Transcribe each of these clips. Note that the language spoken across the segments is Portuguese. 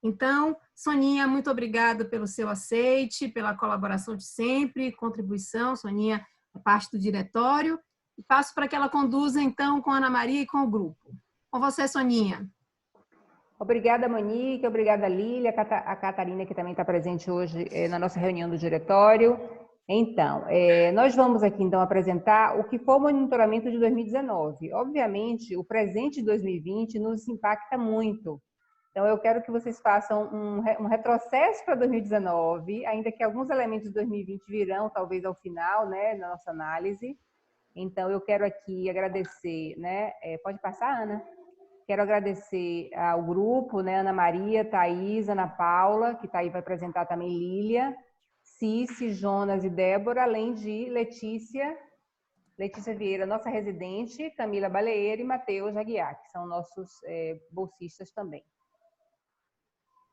Então, Soninha, muito obrigada pelo seu aceite, pela colaboração de sempre, contribuição. Soninha é parte do diretório. E passo para que ela conduza, então, com a Ana Maria e com o grupo. Com você, Soninha. Obrigada, Monique. Obrigada, Lília, a Catarina, que também está presente hoje na nossa reunião do diretório. Então, nós vamos aqui, então, apresentar o que foi o monitoramento de 2019. Obviamente, o presente de 2020 nos impacta muito. Então, eu quero que vocês façam um retrocesso para 2019, ainda que alguns elementos de 2020 virão, talvez, ao final, né, na nossa análise. Então, eu quero aqui agradecer, né? Pode passar, Ana? Quero agradecer ao grupo, né, Ana Maria, Thaís, Ana Paula, que está aí, vai apresentar também Lília, Cici, Jonas e Débora, além de Letícia Vieira, nossa residente, Camila Baleeira e Matheus Aguiar, que são nossos bolsistas também.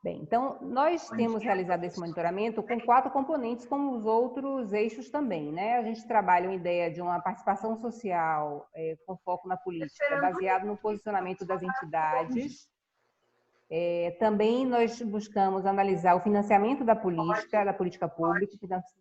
Bem, então, nós temos realizado esse monitoramento com 4 componentes, como os outros eixos também, né? A gente trabalha uma ideia de uma participação social com foco na política, baseado no posicionamento das entidades. Também nós buscamos analisar o financiamento da política pública,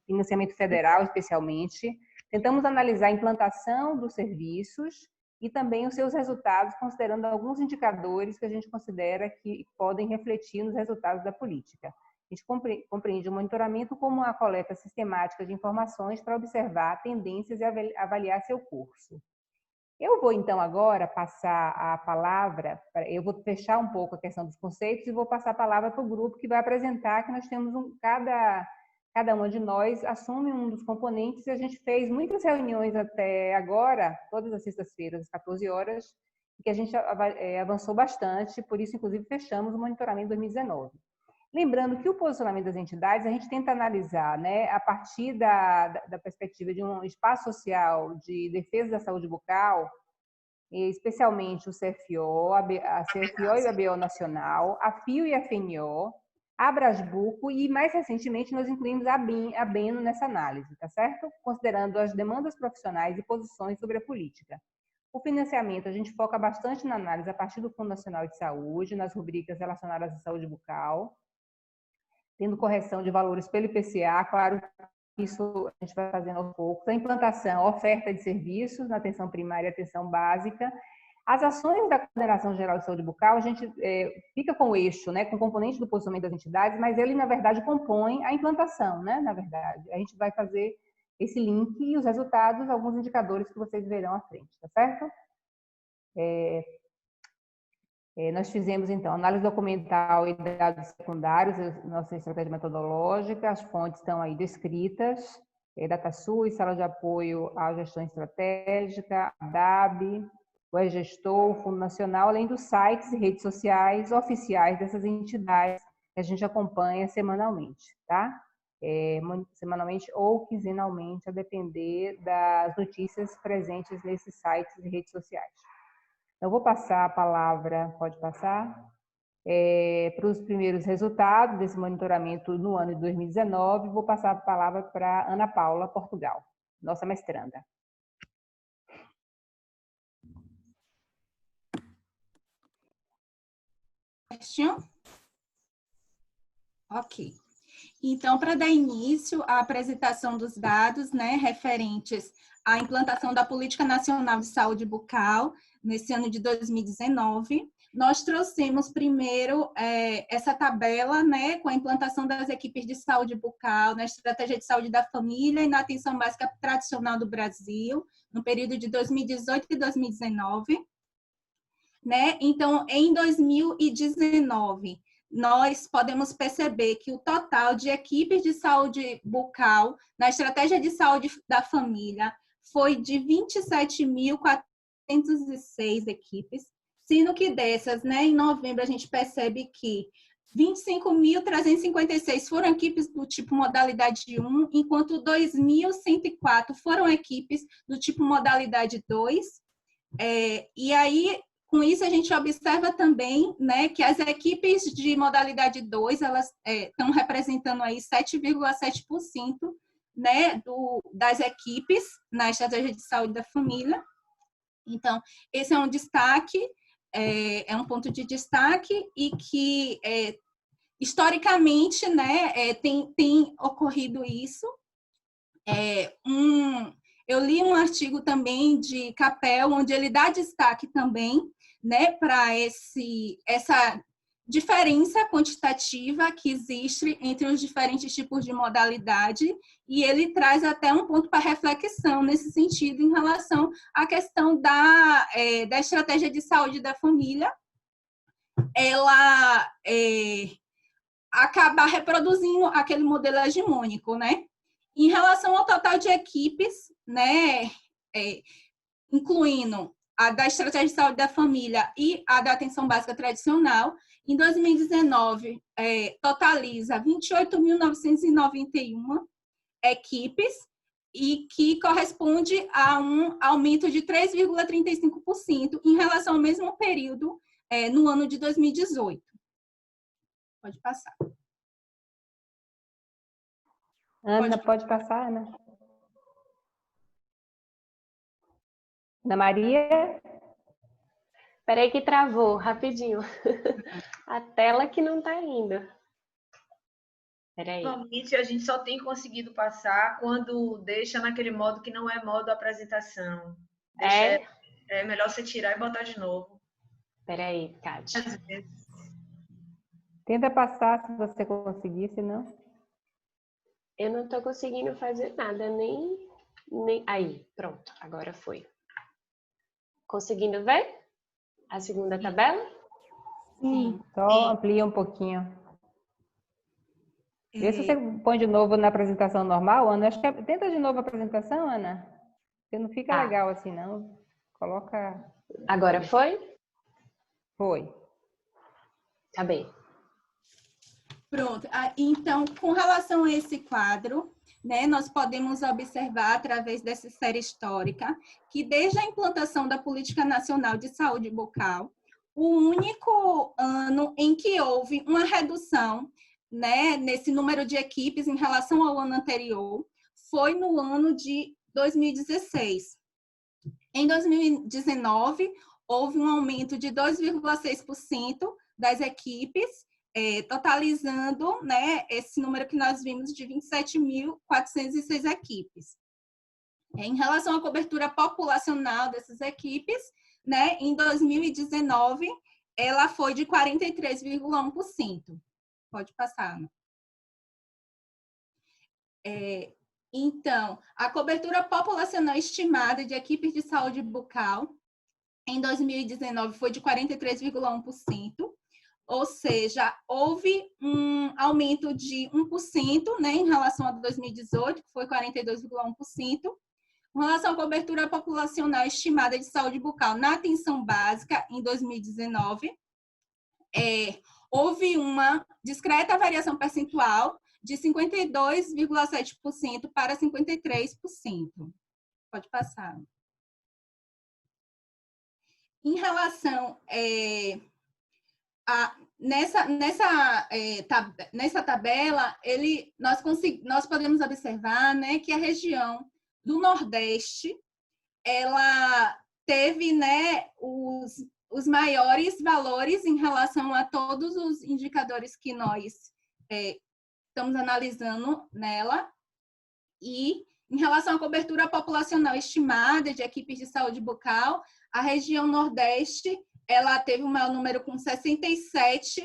financiamento federal especialmente. Tentamos analisar a implantação dos serviços e também os seus resultados, considerando alguns indicadores que a gente considera que podem refletir nos resultados da política. A gente compreende o monitoramento como uma coleta sistemática de informações para observar tendências e avaliar seu curso. Eu vou, então, agora passar a palavra, eu vou fechar um pouco a questão dos conceitos e vou passar a palavra para o grupo que vai apresentar, que nós temos cada uma de nós assume um dos componentes e a gente fez muitas reuniões até agora, todas as sextas-feiras, às 14 horas, que a gente avançou bastante, por isso, inclusive, fechamos o monitoramento 2019. Lembrando que o posicionamento das entidades, a gente tenta analisar, né, a partir da perspectiva de um espaço social de defesa da saúde bucal, especialmente o CFO, a CFO e a ABO Nacional, a FIO e a FNO, a Brasbuco e, mais recentemente, nós incluímos a Beno nessa análise, tá certo? Considerando as demandas profissionais e posições sobre a política. O financiamento, a gente foca bastante na análise a partir do Fundo Nacional de Saúde, nas rubricas relacionadas à saúde bucal, tendo correção de valores pelo IPCA, claro que isso a gente vai fazendo aos poucos. A implantação, a oferta de serviços na atenção primária e atenção básica. As ações da Coordenação Geral de Saúde Bucal, a gente fica com o eixo, né, com o componente do posicionamento das entidades, mas ele, na verdade, compõe a implantação, né, na verdade. A gente vai fazer esse link e os resultados, alguns indicadores que vocês verão à frente, tá certo? Nós fizemos, então, análise documental e dados secundários, nossa estratégia metodológica, as fontes estão aí descritas, DataSUS, Sala de Apoio à Gestão Estratégica, a DAB, o E-Gestor, o Fundo Nacional, além dos sites e redes sociais oficiais dessas entidades que a gente acompanha semanalmente, tá? Semanalmente ou quinzenalmente, a depender das notícias presentes nesses sites e redes sociais. Eu vou passar a palavra, pode passar, para os primeiros resultados desse monitoramento no ano de 2019. Vou passar a palavra para Ana Paula, Portugal, nossa mestranda. Ok. Então, para dar início à apresentação dos dados, né, referentes à implantação da Política Nacional de Saúde Bucal, nesse ano de 2019, nós trouxemos primeiro essa tabela, né, com a implantação das equipes de saúde bucal na estratégia de saúde da família e na atenção básica tradicional do Brasil, no período de 2018 e 2019. Né? Então, em 2019, nós podemos perceber que o total de equipes de saúde bucal na estratégia de saúde da família foi de 27.406 equipes, sendo que dessas, né, em novembro, a gente percebe que 25.356 foram equipes do tipo modalidade 1, enquanto 2.104 foram equipes do tipo modalidade 2. E aí, com isso, a gente observa também, né, que as equipes de modalidade 2, elas estão representando aí 7,7%, né, das equipes na estratégia de saúde da família. Então, esse é um destaque, é um ponto de destaque e que historicamente, né, tem ocorrido isso. Eu li um artigo também de Capel, onde ele dá destaque também, né, para essa diferença quantitativa que existe entre os diferentes tipos de modalidade, e ele traz até um ponto para reflexão nesse sentido em relação à questão da estratégia de saúde da família, ela acabar reproduzindo aquele modelo hegemônico, né? Em relação ao total de equipes, né, incluindo a da estratégia de saúde da família e a da atenção básica tradicional, em 2019, totaliza 28.991 equipes, e que corresponde a um aumento de 3,35% em relação ao mesmo período no ano de 2018. Pode passar. Ana, pode passar, Ana. Ana Maria? Peraí que travou, rapidinho. A tela que não está indo. Peraí. Normalmente a gente só tem conseguido passar quando deixa naquele modo que não é modo apresentação. É melhor você tirar e botar de novo. Peraí, Kátia. Tenta passar se você conseguir, senão... Eu não estou conseguindo fazer nada, nem... Aí, pronto, agora foi. Conseguindo ver a segunda tabela? Sim. Só amplia um pouquinho. Vê se você põe de novo na apresentação normal, Ana. Acho que tenta de novo a apresentação, Ana. Porque não fica legal assim, não. Coloca... Agora foi? Foi. Tá bem. Pronto. Então, com relação a esse quadro, né, nós podemos observar, através dessa série histórica, que desde a implantação da Política Nacional de Saúde Bucal, o único ano em que houve uma redução, né, nesse número de equipes em relação ao ano anterior foi no ano de 2016. Em 2019, houve um aumento de 2,6% das equipes, totalizando, né, esse número que nós vimos de 27.406 equipes. Em relação à cobertura populacional dessas equipes, né, em 2019, ela foi de 43,1%. Pode passar, Ana. Então, a cobertura populacional estimada de equipes de saúde bucal em 2019 foi de 43,1%, ou seja, houve um aumento de 1%, né, em relação a 2018, que foi 42,1%. Com relação à cobertura populacional estimada de saúde bucal na atenção básica, em 2019, houve uma discreta variação percentual de 52,7% para 53%. Pode passar. Em relação nessa tabela, nós podemos observar, né, que a região do Nordeste, ela teve, né, os maiores valores em relação a todos os indicadores que nós estamos analisando nela. E, em relação à cobertura populacional estimada de equipes de saúde bucal, a região Nordeste, ela teve um maior número com 67,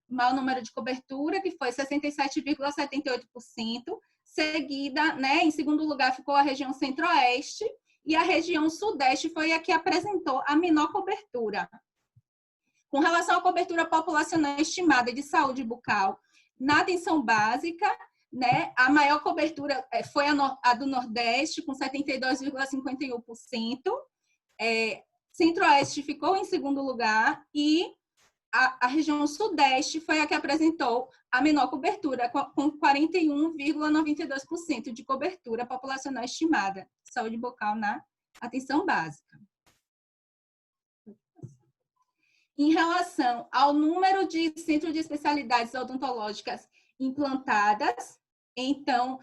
maior número de cobertura, que foi 67,78%, seguida, né, em segundo lugar ficou a região Centro-Oeste, e a região Sudeste foi a que apresentou a menor cobertura. Com relação à cobertura populacional estimada de saúde bucal na atenção básica, né, a maior cobertura foi a do Nordeste, com 72,51%, Centro-Oeste ficou em segundo lugar e a região Sudeste foi a que apresentou a menor cobertura, com 41,92% de cobertura populacional estimada de saúde bucal na atenção básica. Em relação ao número de centros de especialidades odontológicas implantadas, então,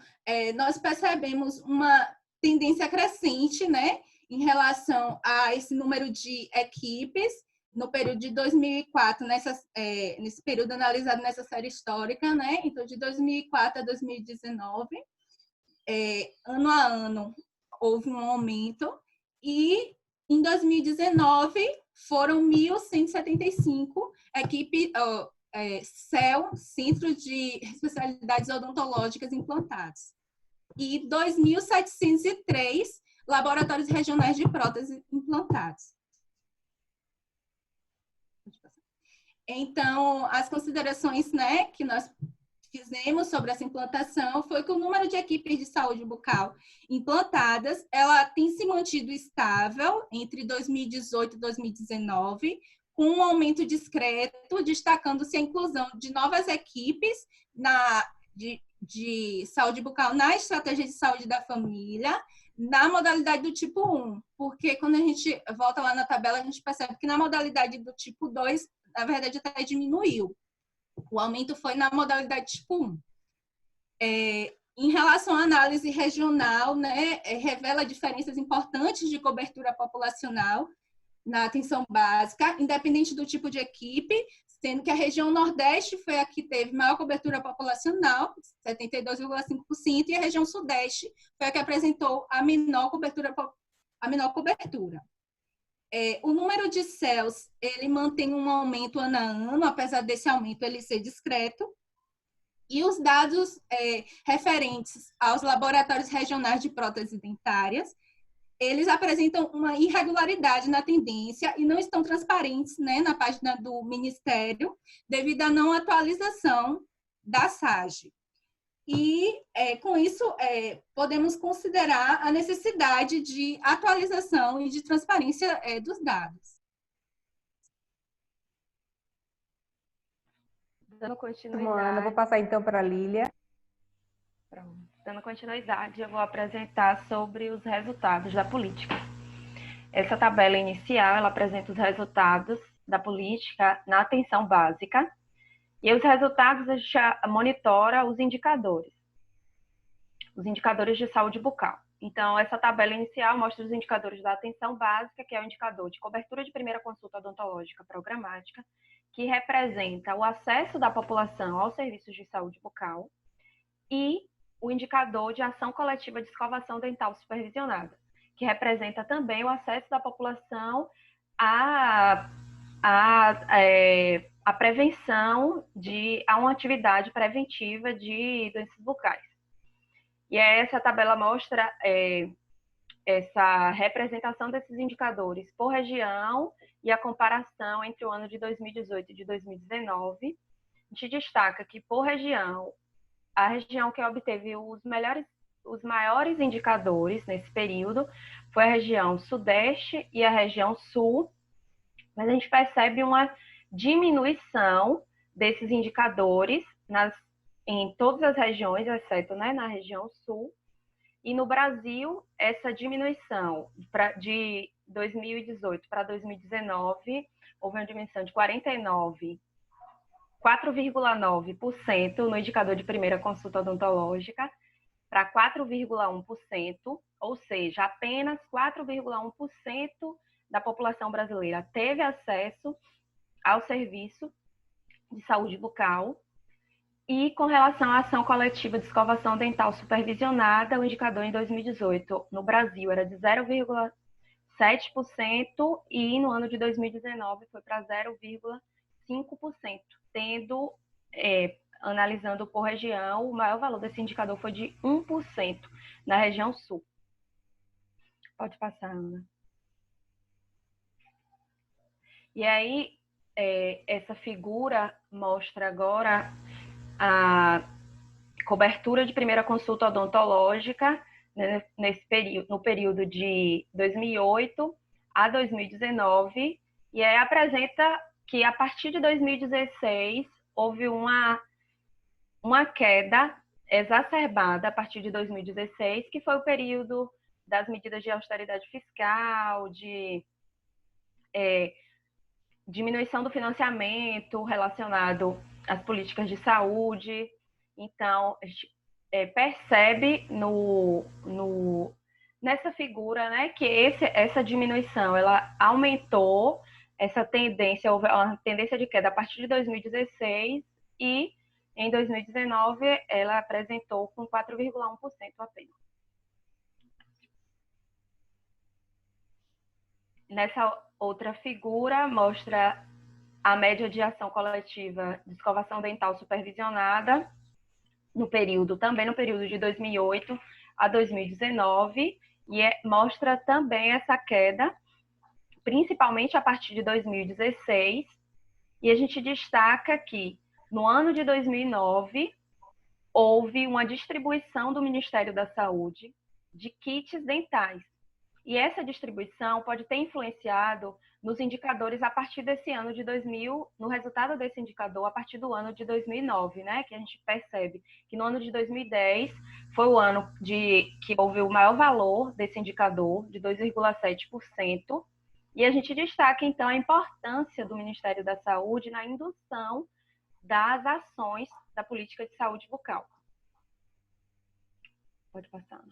nós percebemos uma tendência crescente, né, em relação a esse número de equipes, no período de 2004, nesse período analisado nessa série histórica, né? Então, de 2004 a 2019, ano a ano, houve um aumento, e em 2019 foram 1.175 equipes, CEL, Centro de Especialidades Odontológicas implantados, e 2.703 laboratórios regionais de prótese implantados. Então, as considerações, né, que nós fizemos sobre essa implantação foi que o número de equipes de saúde bucal implantadas, ela tem se mantido estável entre 2018 e 2019, com um aumento discreto, destacando-se a inclusão de novas equipes de saúde bucal na estratégia de saúde da família, na modalidade do tipo 1, porque quando a gente volta lá na tabela, a gente percebe que na modalidade do tipo 2, na verdade, até diminuiu. O aumento foi na modalidade tipo 1. Em relação à análise regional, né, revela diferenças importantes de cobertura populacional na atenção básica, independente do tipo de equipe, sendo que a região Nordeste foi a que teve maior cobertura populacional, 72,5%, e a região Sudeste foi a que apresentou a menor cobertura. O número de CELs, ele mantém um aumento ano a ano, apesar desse aumento ele ser discreto, e os dados referentes aos laboratórios regionais de próteses dentárias, eles apresentam uma irregularidade na tendência e não estão transparentes, né, na página do Ministério, devido à não atualização da SAGE. E, com isso, podemos considerar a necessidade de atualização e de transparência dos dados. Dando continuidade. Ana, vou passar então para a Lília. Pronto. Dando continuidade, eu vou apresentar sobre os resultados da política. Essa tabela inicial, ela apresenta os resultados da política na atenção básica, e os resultados a gente monitora os indicadores de saúde bucal. Então, essa tabela inicial mostra os indicadores da atenção básica, que é o indicador de cobertura de primeira consulta odontológica programática, que representa o acesso da população aos serviços de saúde bucal, e o indicador de ação coletiva de escovação dental supervisionada, que representa também o acesso da população à prevenção a uma atividade preventiva de doenças bucais. E essa tabela mostra essa representação desses indicadores por região e a comparação entre o ano de 2018 e de 2019. A gente destaca que, por região, a região que obteve os maiores indicadores nesse período foi a região Sudeste e a região Sul, mas a gente percebe uma diminuição desses indicadores em todas as regiões, exceto, né, na região Sul. E no Brasil, essa diminuição de 2018 para 2019, houve uma diminuição de 4,9% no indicador de primeira consulta odontológica para 4,1%, ou seja, apenas 4,1% da população brasileira teve acesso ao serviço de saúde bucal. E com relação à ação coletiva de escovação dental supervisionada, o indicador em 2018 no Brasil era de 0,7% e no ano de 2019 foi para 0,5%, tendo, analisando por região, o maior valor desse indicador foi de 1% na região Sul. Pode passar, Ana. E aí, essa figura mostra agora a cobertura de primeira consulta odontológica, né, no período de 2008 a 2019, e aí apresenta que a partir de 2016 houve uma queda exacerbada a partir de 2016, que foi o período das medidas de austeridade fiscal, de diminuição do financiamento relacionado às políticas de saúde. Então, a gente percebe nessa figura, né, que essa diminuição ela aumentou essa tendência, houve uma tendência de queda a partir de 2016 e em 2019 ela apresentou com 4,1% apenas. Nessa outra figura mostra a média de ação coletiva de escovação dental supervisionada também no período de 2008 a 2019, e mostra também essa queda, principalmente a partir de 2016, e a gente destaca que no ano de 2009 houve uma distribuição do Ministério da Saúde de kits dentais, e essa distribuição pode ter influenciado nos indicadores a partir desse ano de 2000, no resultado desse indicador a partir do ano de 2009, né? Que a gente percebe que no ano de 2010 foi o ano que houve o maior valor desse indicador, de 2,7%, e a gente destaca, então, a importância do Ministério da Saúde na indução das ações da política de saúde bucal. Pode passar.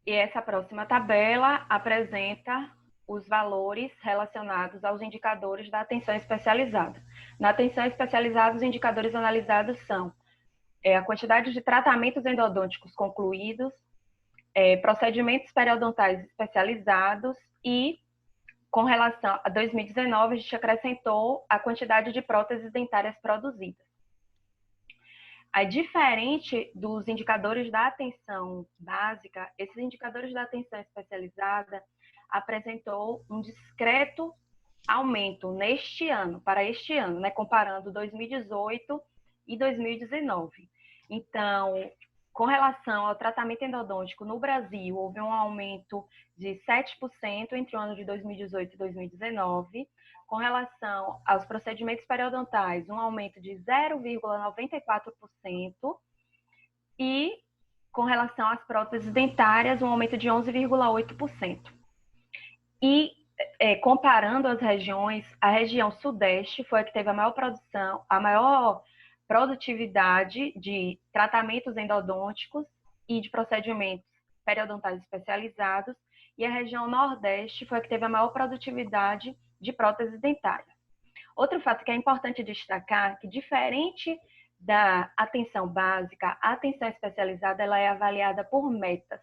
E essa próxima tabela apresenta os valores relacionados aos indicadores da atenção especializada. Na atenção especializada, os indicadores analisados são a quantidade de tratamentos endodônticos concluídos, procedimentos periodontais especializados e, com relação a 2019, a gente acrescentou a quantidade de próteses dentárias produzidas. Diferente dos indicadores da atenção básica, esses indicadores da atenção especializada apresentou um discreto aumento para este ano, né, comparando 2018 e 2019. Então, com relação ao tratamento endodôntico no Brasil, houve um aumento de 7% entre o ano de 2018 e 2019. Com relação aos procedimentos periodontais, um aumento de 0,94%. E, com relação às próteses dentárias, um aumento de 11,8%. E, comparando as regiões, a região Sudeste foi a que teve a maior produtividade de tratamentos endodônticos e de procedimentos periodontais especializados, e a região Nordeste foi a que teve a maior produtividade de próteses dentárias. Outro fato que é importante destacar é que, diferente da atenção básica, a atenção especializada ela é avaliada por metas.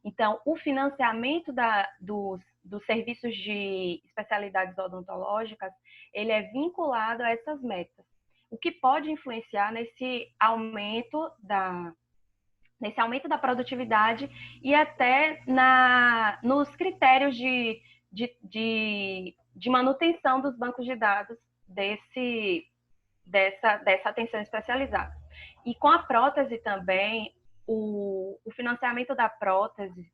Então, o financiamento dos serviços de especialidades odontológicas, ele é vinculado a essas metas, o que pode influenciar nesse aumento da produtividade e até nos critérios de manutenção dos bancos de dados dessa atenção especializada. E com a prótese também, o financiamento da prótese,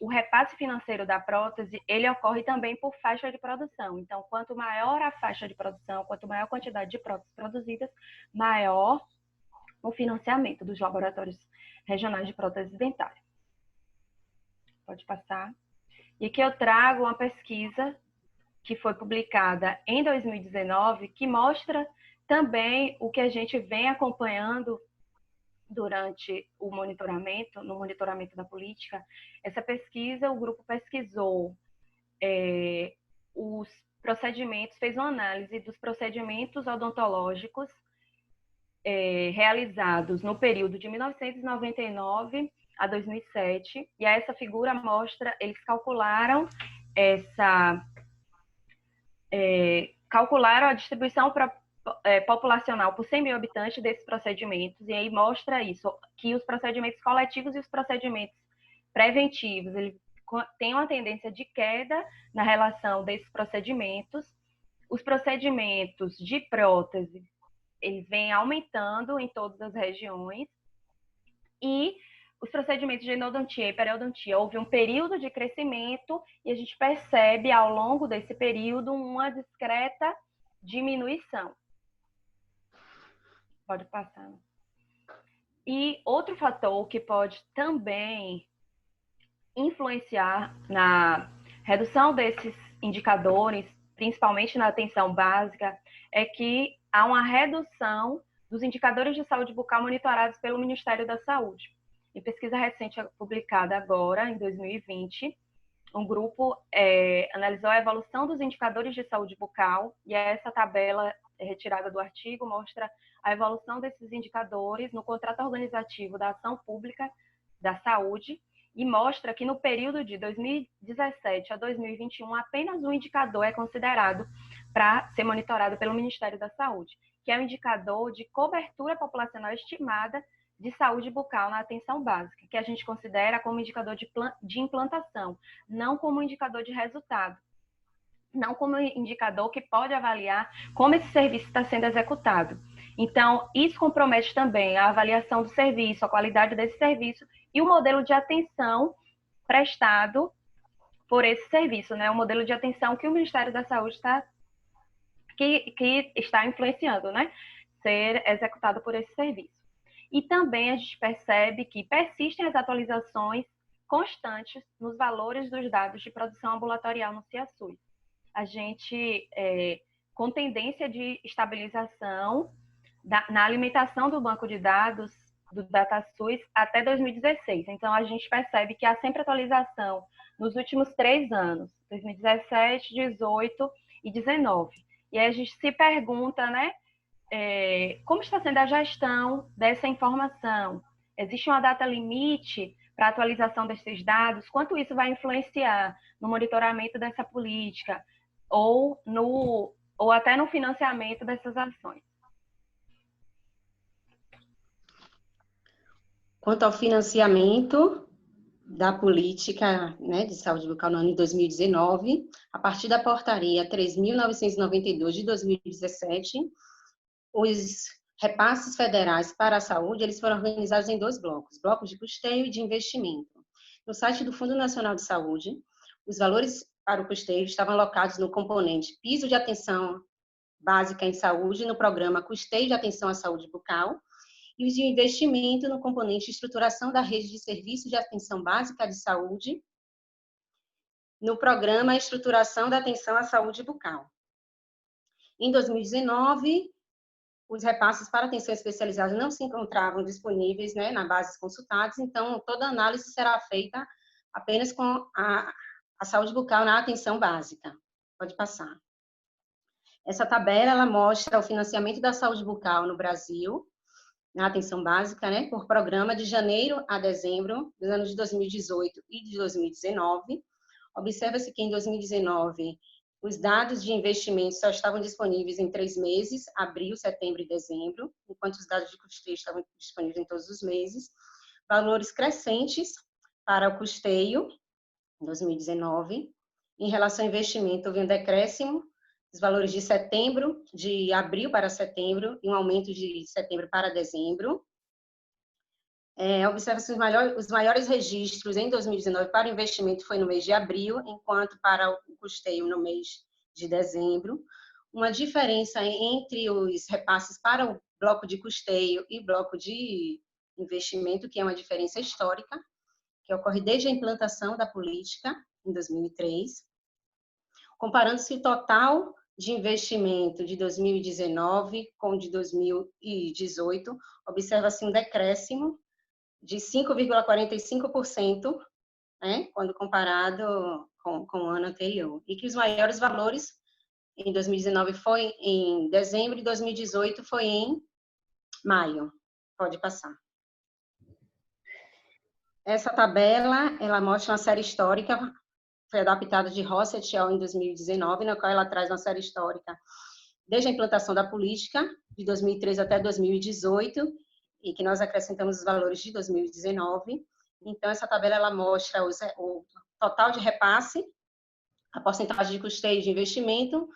o repasse financeiro da prótese, ele ocorre também por faixa de produção. Então, quanto maior a faixa de produção, quanto maior a quantidade de próteses produzidas, maior o financiamento dos laboratórios regionais de prótese dentária. Pode passar. E aqui eu trago uma pesquisa que foi publicada em 2019, que mostra também o que a gente vem acompanhando durante no monitoramento da política. Essa pesquisa, o grupo pesquisou os procedimentos, fez uma análise dos procedimentos odontológicos realizados no período de 1999 a 2007, e essa figura mostra, eles calcularam a distribuição populacional por 100 mil habitantes desses procedimentos, e aí mostra isso, que os procedimentos coletivos e os procedimentos preventivos, eles têm uma tendência de queda na relação desses procedimentos. Os procedimentos de prótese, eles vêm aumentando em todas as regiões, e os procedimentos de endodontia e periodontia, houve um período de crescimento, e a gente percebe ao longo desse período uma discreta diminuição. Pode passar. E outro fator que pode também influenciar na redução desses indicadores, principalmente na atenção básica, é que há uma redução dos indicadores de saúde bucal monitorados pelo Ministério da Saúde. Em pesquisa recente publicada agora, em 2020, um grupo analisou a evolução dos indicadores de saúde bucal, e essa tabela retirada do artigo mostra a evolução desses indicadores no contrato organizativo da ação pública da saúde, e mostra que no período de 2017 a 2021, apenas um indicador é considerado para ser monitorado pelo Ministério da Saúde, que é o indicador de cobertura populacional estimada de saúde bucal na atenção básica, que a gente considera como indicador de implantação, não como indicador de resultado, não como indicador que pode avaliar como esse serviço está sendo executado. Então, isso compromete também a avaliação do serviço, a qualidade desse serviço e o modelo de atenção prestado por esse serviço, né? O modelo de atenção que o Ministério da Saúde está influenciando, né? Ser executado por esse serviço. E também a gente percebe que persistem as atualizações constantes nos valores dos dados de produção ambulatorial no CIASUS. A gente, com tendência de estabilização na alimentação do banco de dados do DataSUS até 2016. Então, a gente percebe que há sempre atualização nos últimos 3 anos, 2017, 2018 e 2019. E aí a gente se pergunta, né, como está sendo a gestão dessa informação? Existe uma data limite para a atualização desses dados? Quanto isso vai influenciar no monitoramento dessa política ou até no financiamento dessas ações? Quanto ao financiamento da política, né, de saúde bucal no ano de 2019, a partir da portaria 3.992 de 2017, os repasses federais para a saúde, eles foram organizados em 2 blocos, blocos de custeio e de investimento. No site do Fundo Nacional de Saúde, os valores para o custeio estavam alocados no componente piso de atenção básica em saúde, no programa Custeio de Atenção à Saúde Bucal, e os de investimento no componente estruturação da rede de serviços de atenção básica de saúde, no programa Estruturação da Atenção à Saúde Bucal. Em 2019, os repasses para atenção especializada não se encontravam disponíveis, né, na base consultadas, então toda análise será feita apenas com a saúde bucal na atenção básica. Pode passar. Essa tabela, ela mostra o financiamento da saúde bucal no Brasil, na atenção básica, né, por programa de janeiro a dezembro dos anos de 2018 e de 2019. Observa-se que em 2019 os dados de investimento só estavam disponíveis em 3 meses, abril, setembro e dezembro, enquanto os dados de custeio estavam disponíveis em todos os meses. Valores crescentes para o custeio, em 2019. Em relação ao investimento, houve um decréscimo os valores de abril para setembro, e um aumento de setembro para dezembro. Observa-se os maiores registros em 2019 para o investimento foi no mês de abril, enquanto para o custeio no mês de dezembro. Uma diferença entre os repasses para o bloco de custeio e bloco de investimento, que é uma diferença histórica, que ocorre desde a implantação da política, em 2003. Comparando-se o total de investimento de 2019 com o de 2018, observa-se um decréscimo de 5,45%, né, quando comparado com o ano anterior. E que os maiores valores em 2019 foi em dezembro e 2018 foi em maio. Pode passar. Essa tabela, ela mostra uma série histórica, foi adaptada de Rossa et al. Em 2019, na qual ela traz uma série histórica desde a implantação da política, de 2013 até 2018, e que nós acrescentamos os valores de 2019. Então, essa tabela, ela mostra o total de repasse, a porcentagem de custeio de investimento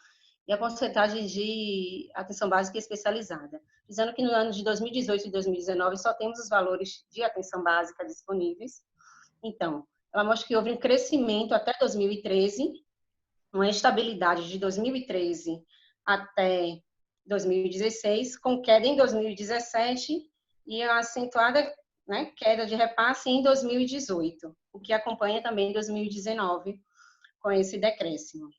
e a porcentagem de atenção básica especializada. Dizendo que no ano de 2018 e 2019 só temos os valores de atenção básica disponíveis. Então, ela mostra que houve um crescimento até 2013, uma estabilidade de 2013 até 2016, com queda em 2017 e uma acentuada, né, queda de repasse em 2018, o que acompanha também 2019 com esse decréscimo.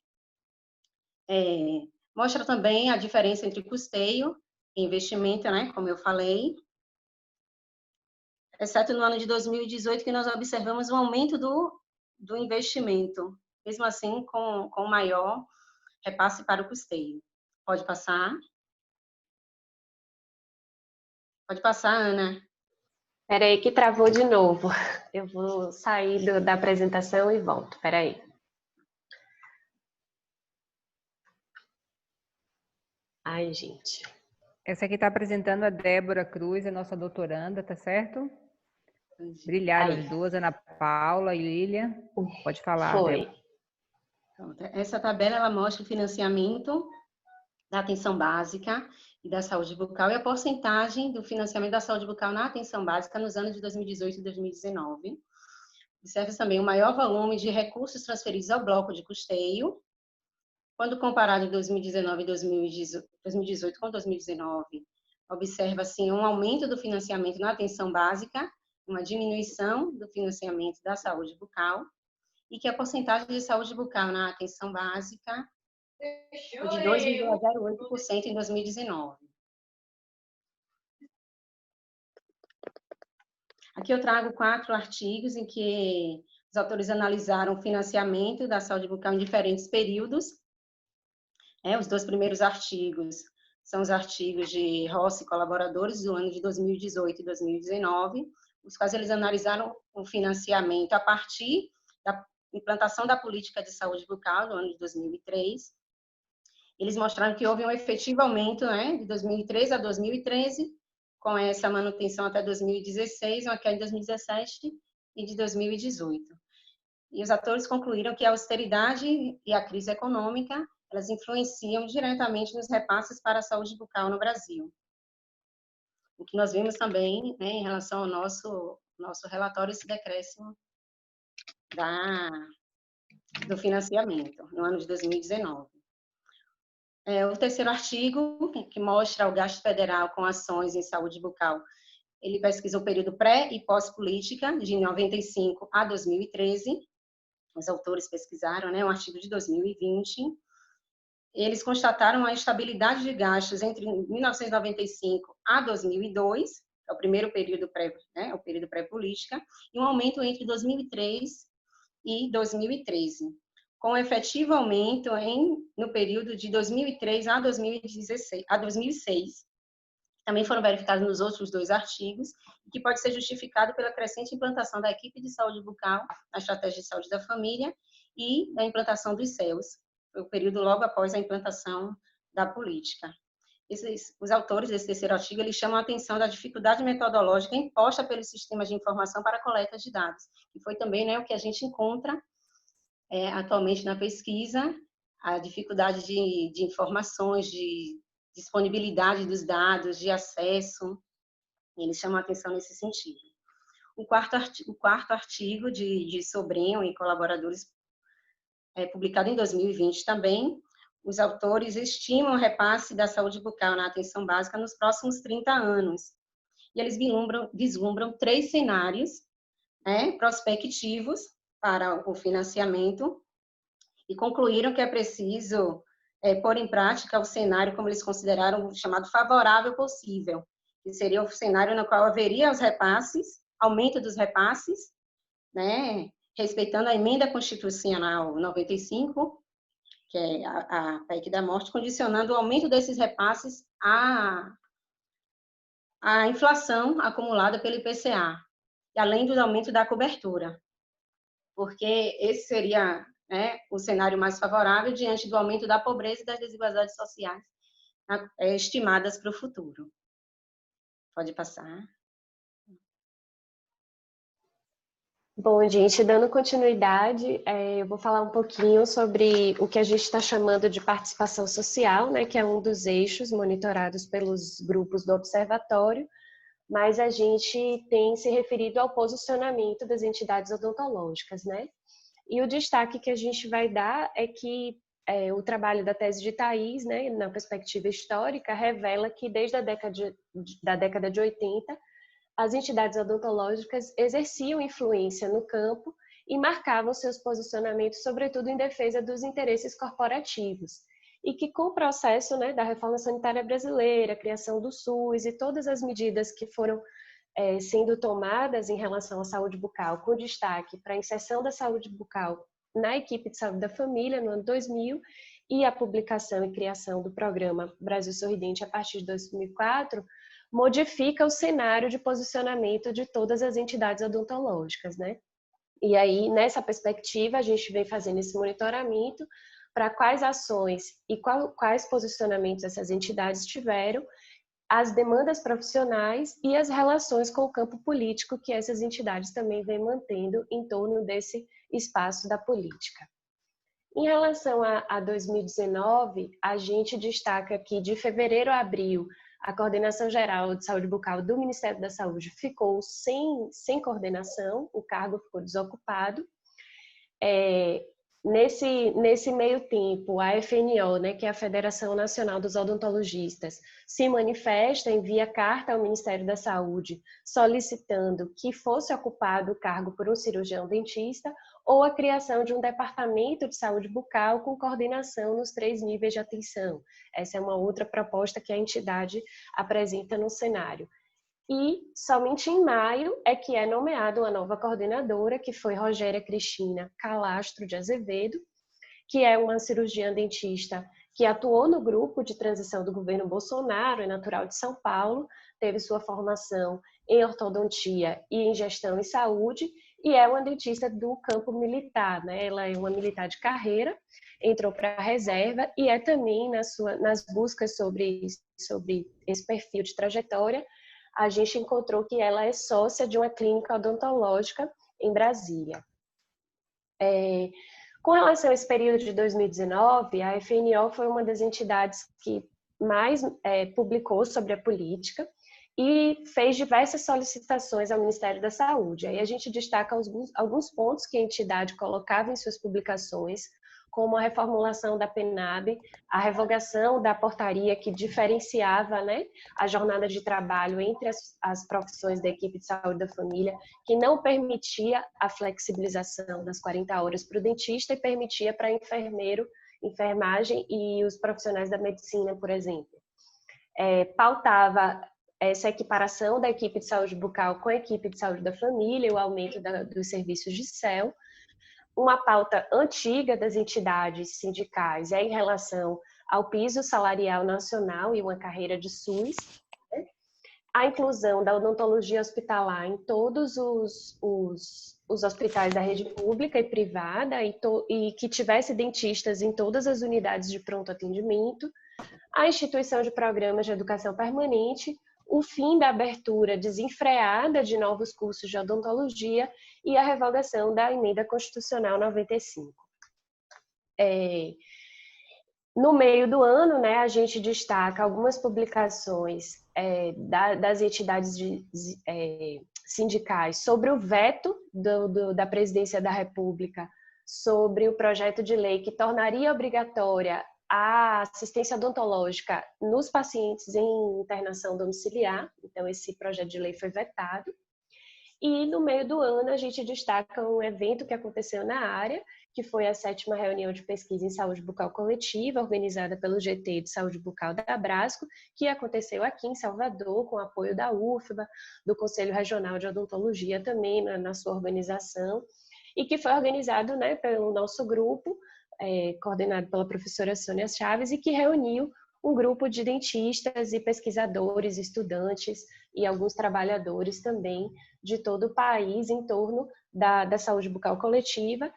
Mostra também a diferença entre custeio e investimento, né, como eu falei, exceto no ano de 2018, que nós observamos um aumento do investimento, mesmo assim com maior repasse para o custeio. Pode passar? Pode passar, Ana. Espera aí que travou de novo. Eu vou sair da apresentação e volto. Espera aí. Ai, gente. Essa aqui está apresentando a Débora Cruz, a nossa doutoranda, tá certo? Brilharam as duas, Ana Paula e Lília. Pode falar, Foi. Débora. Então, essa tabela ela mostra o financiamento da atenção básica e da saúde bucal e a porcentagem do financiamento da saúde bucal na atenção básica nos anos de 2018 e 2019. Observa também o maior volume de recursos transferidos ao bloco de custeio, quando comparado em 2019 e 2018 com 2019. Observa-se um aumento do financiamento na atenção básica, uma diminuição do financiamento da saúde bucal, e que a porcentagem de saúde bucal na atenção básica foi de 2,08% em 2019. Aqui eu trago 4 artigos em que os autores analisaram o financiamento da saúde bucal em diferentes períodos. Os 2 primeiros artigos são os artigos de Rossi e colaboradores do ano de 2018 e 2019, os quais eles analisaram o financiamento a partir da implantação da política de saúde bucal no ano de 2003. Eles mostraram que houve um efetivo aumento, de 2003 a 2013, com essa manutenção até 2016, uma queda em 2017 e de 2018. E os autores concluíram que a austeridade e a crise econômica, elas influenciam diretamente nos repasses para a saúde bucal no Brasil. O que nós vimos também, em relação ao nosso relatório, esse decréscimo do financiamento no ano de 2019. O terceiro artigo, que mostra o gasto federal com ações em saúde bucal, ele pesquisou o período pré- e pós-política, de 95 a 2013. Os autores pesquisaram, um artigo de 2020. Eles constataram a estabilidade de gastos entre 1995 a 2002, que é o primeiro período o período pré-política, e um aumento entre 2003 e 2013. Com efetivo aumento no período de 2003 a 2006. Também foram verificados nos outros 2 artigos, que pode ser justificado pela crescente implantação da equipe de saúde bucal na estratégia de saúde da família e da implantação dos CELs, foi o período logo após a implantação da política. Os autores desse terceiro artigo, eles chamam a atenção da dificuldade metodológica imposta pelos sistemas de informação para a coleta de dados, que foi também o que a gente encontra atualmente na pesquisa, a dificuldade de informações, de disponibilidade dos dados, de acesso, eles chamam a atenção nesse sentido. O quarto artigo de Sobrinho e colaboradores, publicado em 2020 também, os autores estimam o repasse da saúde bucal na atenção básica nos próximos 30 anos. E eles vislumbram 3 cenários prospectivos para o financiamento e concluíram que é preciso pôr em prática o cenário, como eles consideraram, chamado favorável possível, que seria o cenário no qual haveria os repasses, aumento dos repasses, respeitando a emenda constitucional 95, que é a PEC da morte, condicionando o aumento desses repasses à inflação acumulada pelo IPCA, e além do aumento da cobertura, porque esse seria o cenário mais favorável diante do aumento da pobreza e das desigualdades sociais estimadas para o futuro. Pode passar. Bom, gente, dando continuidade, eu vou falar um pouquinho sobre o que a gente está chamando de participação social, que é um dos eixos monitorados pelos grupos do observatório, mas a gente tem se referido ao posicionamento das entidades odontológicas, E o destaque que a gente vai dar é que o trabalho da tese de Thaís, na perspectiva histórica, revela que desde a década de 80, as entidades odontológicas exerciam influência no campo e marcavam seus posicionamentos, sobretudo em defesa dos interesses corporativos. E que com o processo da reforma sanitária brasileira, a criação do SUS e todas as medidas que foram sendo tomadas em relação à saúde bucal, com destaque para a inserção da saúde bucal na equipe de saúde da família no ano 2000 e a publicação e criação do programa Brasil Sorridente a partir de 2004, modifica o cenário de posicionamento de todas as entidades odontológicas, né? E aí, nessa perspectiva, a gente vem fazendo esse monitoramento para quais ações e quais posicionamentos essas entidades tiveram, as demandas profissionais e as relações com o campo político que essas entidades também vêm mantendo em torno desse espaço da política. Em relação a 2019, a gente destaca que de fevereiro a abril, a Coordenação Geral de Saúde Bucal do Ministério da Saúde ficou sem coordenação, o cargo ficou desocupado. Nesse meio tempo, a FNO, né, que é a Federação Nacional dos Odontologistas, se manifesta, envia carta ao Ministério da Saúde solicitando que fosse ocupado o cargo por um cirurgião dentista ou a criação de um departamento de saúde bucal com coordenação nos 3 níveis de atenção. Essa é uma outra proposta que a entidade apresenta no cenário. E somente em maio é que é nomeada uma nova coordenadora, que foi Rogéria Cristina Calastro de Azevedo, que é uma cirurgiã dentista que atuou no grupo de transição do governo Bolsonaro, é natural de São Paulo, teve sua formação em ortodontia e em gestão em saúde, e é uma dentista do campo militar, né? Ela é uma militar de carreira, entrou para a reserva e é também nas buscas sobre esse perfil de trajetória, a gente encontrou que ela é sócia de uma clínica odontológica em Brasília. Com relação a esse período de 2019, a FNO foi uma das entidades que mais publicou sobre a política e fez diversas solicitações ao Ministério da Saúde. Aí a gente destaca alguns pontos que a entidade colocava em suas publicações, como a reformulação da PNAB, a revogação da portaria que diferenciava, né, a jornada de trabalho entre as profissões da equipe de saúde da família, que não permitia a flexibilização das 40 horas para o dentista e permitia para enfermeiro, enfermagem e os profissionais da medicina, por exemplo. Pautava essa equiparação da equipe de saúde bucal com a equipe de saúde da família, o aumento dos serviços de SEL. Uma pauta antiga das entidades sindicais é em relação ao piso salarial nacional e uma carreira de SUS, né? A inclusão da odontologia hospitalar em todos os hospitais da rede pública e privada e que tivesse dentistas em todas as unidades de pronto atendimento, a instituição de programas de educação permanente, o fim da abertura desenfreada de novos cursos de odontologia e a revogação da Emenda Constitucional 95. No meio do ano, né, a gente destaca algumas publicações das entidades sindicais sobre o veto da Presidência da República sobre o projeto de lei que tornaria obrigatória a assistência odontológica nos pacientes em internação domiciliar. Então, esse projeto de lei foi vetado. E no meio do ano a gente destaca um evento que aconteceu na área, que foi a 7ª reunião de pesquisa em saúde bucal coletiva, organizada pelo GT de Saúde Bucal da Abrasco, que aconteceu aqui em Salvador, com apoio da UFBA, do Conselho Regional de Odontologia também na sua organização, e que foi organizado, né, pelo nosso grupo, coordenado pela professora Sônia Chaves, e que reuniu um grupo de dentistas e pesquisadores, estudantes e alguns trabalhadores também de todo o país em torno da saúde bucal coletiva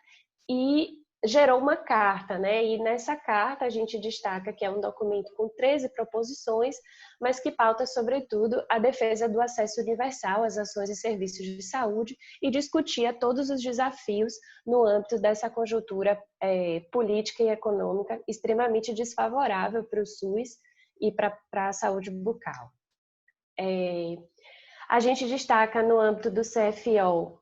e gerou uma carta, né? E nessa carta a gente destaca que é um documento com 13 proposições, mas que pauta, sobretudo, a defesa do acesso universal às ações e serviços de saúde e discutia todos os desafios no âmbito dessa conjuntura política e econômica extremamente desfavorável para o SUS e para a saúde bucal. A gente destaca no âmbito do CFO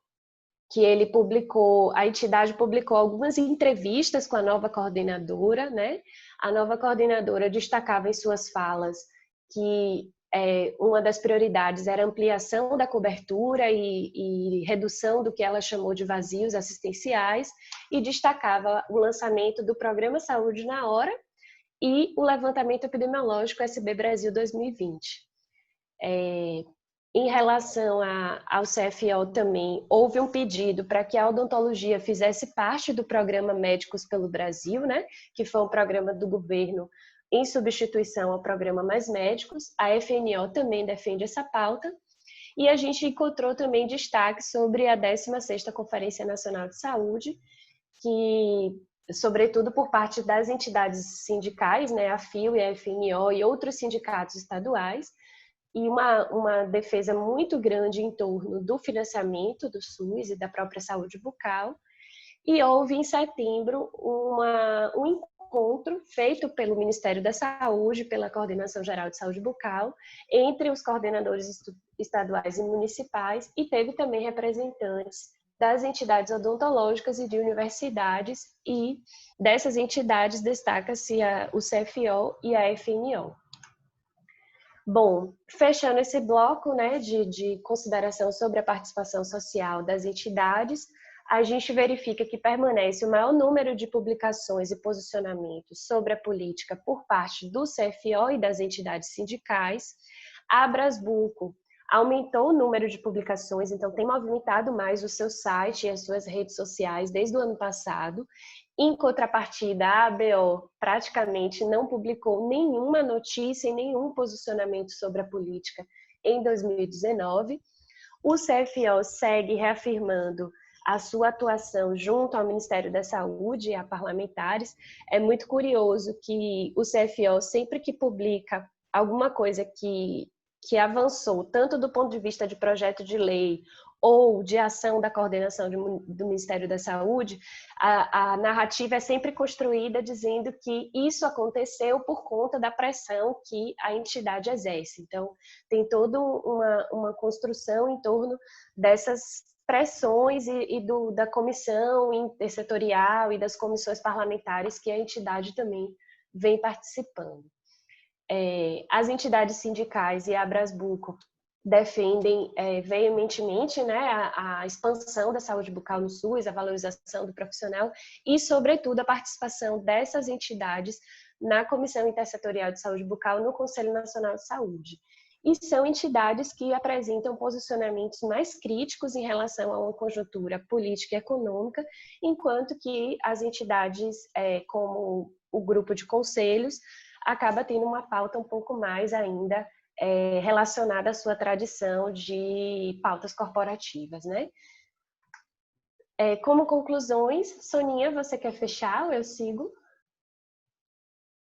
que a entidade publicou algumas entrevistas com a nova coordenadora, né? A nova coordenadora destacava em suas falas que uma das prioridades era a ampliação da cobertura e redução do que ela chamou de vazios assistenciais e destacava o lançamento do Programa Saúde na Hora e o levantamento epidemiológico SB Brasil 2020. Em relação ao CFO também, houve um pedido para que a odontologia fizesse parte do programa Médicos pelo Brasil, né? Que foi um programa do governo em substituição ao programa Mais Médicos. A FNO também defende essa pauta. E a gente encontrou também destaque sobre a 16ª Conferência Nacional de Saúde, que, sobretudo por parte das entidades sindicais, né? A FIO e a FNO e outros sindicatos estaduais, e uma defesa muito grande em torno do financiamento do SUS e da própria saúde bucal. E houve, em setembro, um encontro feito pelo Ministério da Saúde, pela Coordenação Geral de Saúde Bucal, entre os coordenadores estaduais e municipais, e teve também representantes das entidades odontológicas e de universidades, e dessas entidades destaca-se o CFO e a FNO. Bom, fechando esse bloco, né, de consideração sobre a participação social das entidades, a gente verifica que permanece o maior número de publicações e posicionamentos sobre a política por parte do CFO e das entidades sindicais. A Abrasbuco aumentou o número de publicações, então tem movimentado mais o seu site e as suas redes sociais desde o ano passado. Em contrapartida, a ABO praticamente não publicou nenhuma notícia e nenhum posicionamento sobre a política em 2019. O CFO segue reafirmando a sua atuação junto ao Ministério da Saúde e a parlamentares. É muito curioso que o CFO, sempre que publica alguma coisa que avançou, tanto do ponto de vista de projeto de lei ou de ação da coordenação do Ministério da Saúde, a narrativa é sempre construída dizendo que isso aconteceu por conta da pressão que a entidade exerce. Então, tem toda uma construção em torno dessas pressões da comissão intersetorial e das comissões parlamentares que a entidade também vem participando. As entidades sindicais e a Abrasbuco defendem veementemente, né, a expansão da saúde bucal no SUS, a valorização do profissional e, sobretudo, a participação dessas entidades na Comissão Intersetorial de Saúde Bucal no Conselho Nacional de Saúde. E são entidades que apresentam posicionamentos mais críticos em relação a uma conjuntura política e econômica, enquanto que as entidades, como o grupo de conselhos, acaba tendo uma pauta um pouco mais ainda relacionada à sua tradição de pautas corporativas, né? Como conclusões, Soninha, você quer fechar ou eu sigo?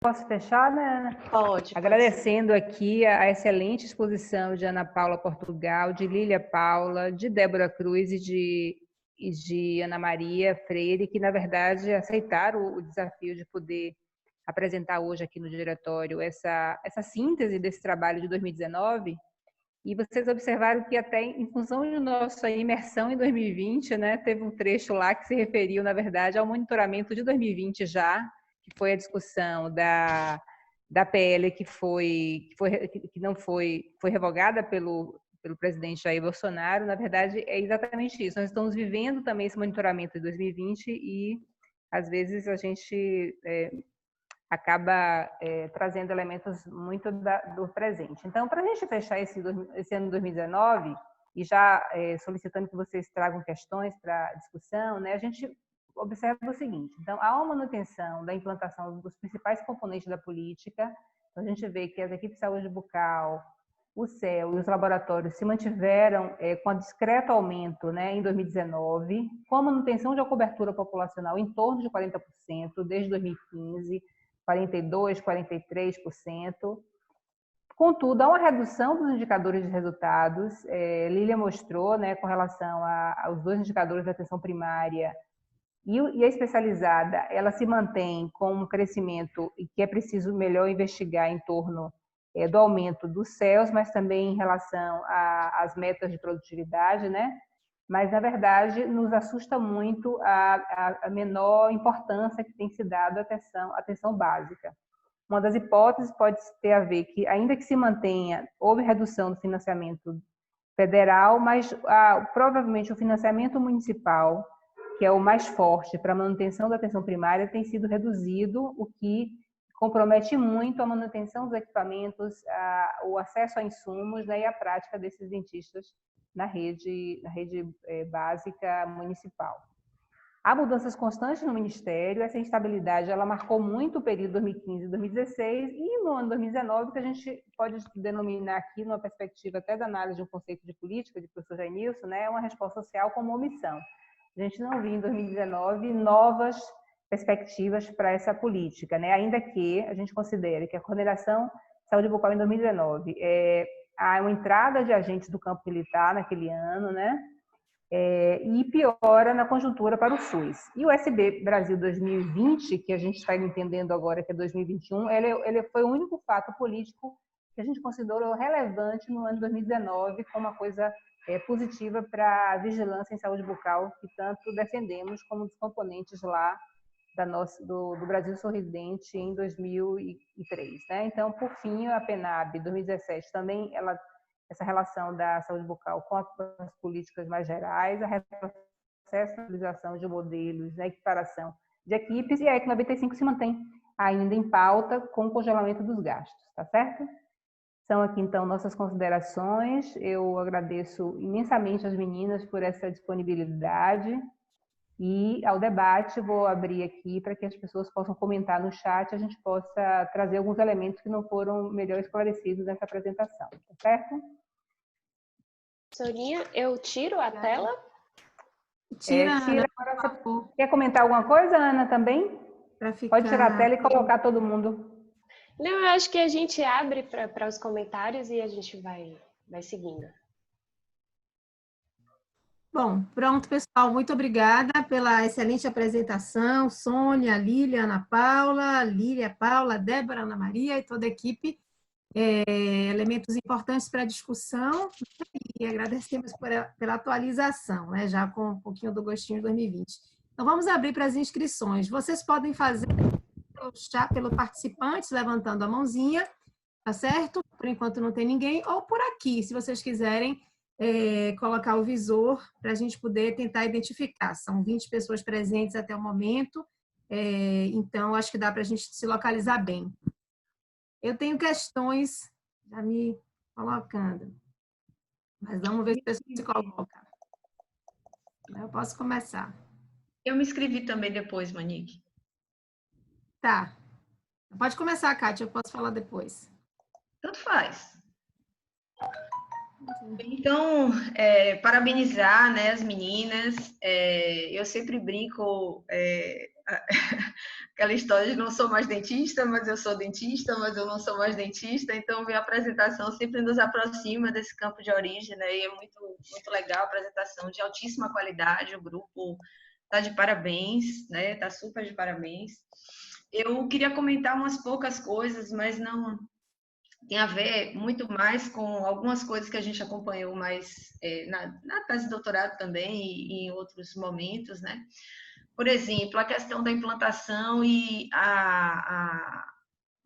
Posso fechar, né? Pode. Agradecendo aqui a excelente exposição de Ana Paula Portugal, de Lília Paula, de Débora Cruz e de Ana Maria Freire, que, na verdade, aceitaram o desafio de poder apresentar hoje aqui no diretório essa síntese desse trabalho de 2019. E vocês observaram que até em função de nossa imersão em 2020, né, teve um trecho lá que se referiu, na verdade, ao monitoramento de 2020 já, que foi a discussão da PL que não foi revogada pelo presidente Jair Bolsonaro. Na verdade, é exatamente isso. Nós estamos vivendo também esse monitoramento de 2020 e, às vezes, a gente acaba trazendo elementos muito do presente. Então, para a gente fechar esse ano 2019, e já solicitando que vocês tragam questões para discussão, né, a gente observa o seguinte: então, há uma manutenção da implantação dos principais componentes da política. Então, a gente vê que as equipes de saúde bucal, o CEL e os laboratórios se mantiveram com discreto aumento, né, em 2019, com a manutenção de uma cobertura populacional em torno de 40% desde 2015, 42%, 43%. Contudo, há uma redução dos indicadores de resultados. Lília mostrou, né, com relação aos dois indicadores da atenção primária e a especializada, ela se mantém com um crescimento que é preciso melhor investigar em torno do aumento dos CELs, mas também em relação às metas de produtividade, né? Mas, na verdade, nos assusta muito a menor importância que tem se dado à atenção básica. Uma das hipóteses pode ter a ver que, ainda que se mantenha, houve redução do financiamento federal, mas provavelmente o financiamento municipal, que é o mais forte para a manutenção da atenção primária, tem sido reduzido, o que compromete muito a manutenção dos equipamentos, o acesso a insumos, né, e a prática desses dentistas na rede básica municipal. Há mudanças constantes no Ministério, essa instabilidade ela marcou muito o período 2015 e 2016, e no ano 2019, que a gente pode denominar aqui, numa perspectiva até da análise de um conceito de política, de professor Jainilson, né, uma resposta social como omissão. A gente não viu em 2019 novas perspectivas para essa política, né? Ainda que a gente considere que a coordenação de saúde bucal em 2019 há uma entrada de agentes do campo militar naquele ano, né? E piora na conjuntura para o SUS. E o SB Brasil 2020, que a gente está entendendo agora que é 2021, ele foi o único fato político que a gente considerou relevante no ano 2019 como uma coisa positiva para a vigilância em saúde bucal que tanto defendemos como um dos componentes lá do Brasil Sorridente em 2003. Né? Então, por fim, a PNAB 2017 também, essa relação da saúde bucal com as políticas mais gerais, a retrocesso de modelos, a equiparação de equipes, e a EC 95 se mantém ainda em pauta com o congelamento dos gastos, tá certo? São aqui, então, nossas considerações. Eu agradeço imensamente às meninas por essa disponibilidade. E ao debate, vou abrir aqui para que as pessoas possam comentar no chat, a gente possa trazer alguns elementos que não foram melhor esclarecidos nessa apresentação, tá certo? Soninha, eu tiro a tela? Tira. Agora, você quer comentar alguma coisa, Ana, também? Pode tirar a tela e colocar todo mundo. Não, eu acho que a gente abre para os comentários e a gente vai seguindo. Bom, pronto, pessoal. Muito obrigada pela excelente apresentação. Sônia, Lília, Ana Paula, Lília, Paula, Débora, Ana Maria e toda a equipe. Elementos importantes para a discussão, e agradecemos pela atualização, né, já com um pouquinho do gostinho de 2020. Então, vamos abrir para as inscrições. Vocês podem fazer pelo participantes, levantando a mãozinha, tá certo? Por enquanto não tem ninguém, ou por aqui, se vocês quiserem colocar o visor para a gente poder tentar identificar. São 20 pessoas presentes até o momento, então acho que dá para a gente se localizar bem. Eu tenho questões já me colocando, mas vamos ver se a pessoa se coloca. Eu posso começar. Eu me inscrevi também depois, Monique. Tá. Pode começar, Kátia, eu posso falar depois. Tanto faz. Então, parabenizar, né, as meninas. Eu sempre brinco aquela história de não sou mais dentista, mas eu sou dentista, mas eu não sou mais dentista. Então, a apresentação sempre nos aproxima desse campo de origem, né? E é muito, muito legal a apresentação, de altíssima qualidade. O grupo está de parabéns, né? Está super de parabéns. Eu queria comentar umas poucas coisas, mas não tem a ver muito mais com algumas coisas que a gente acompanhou mais na tese de doutorado também e em outros momentos, né? Por exemplo, a questão da implantação e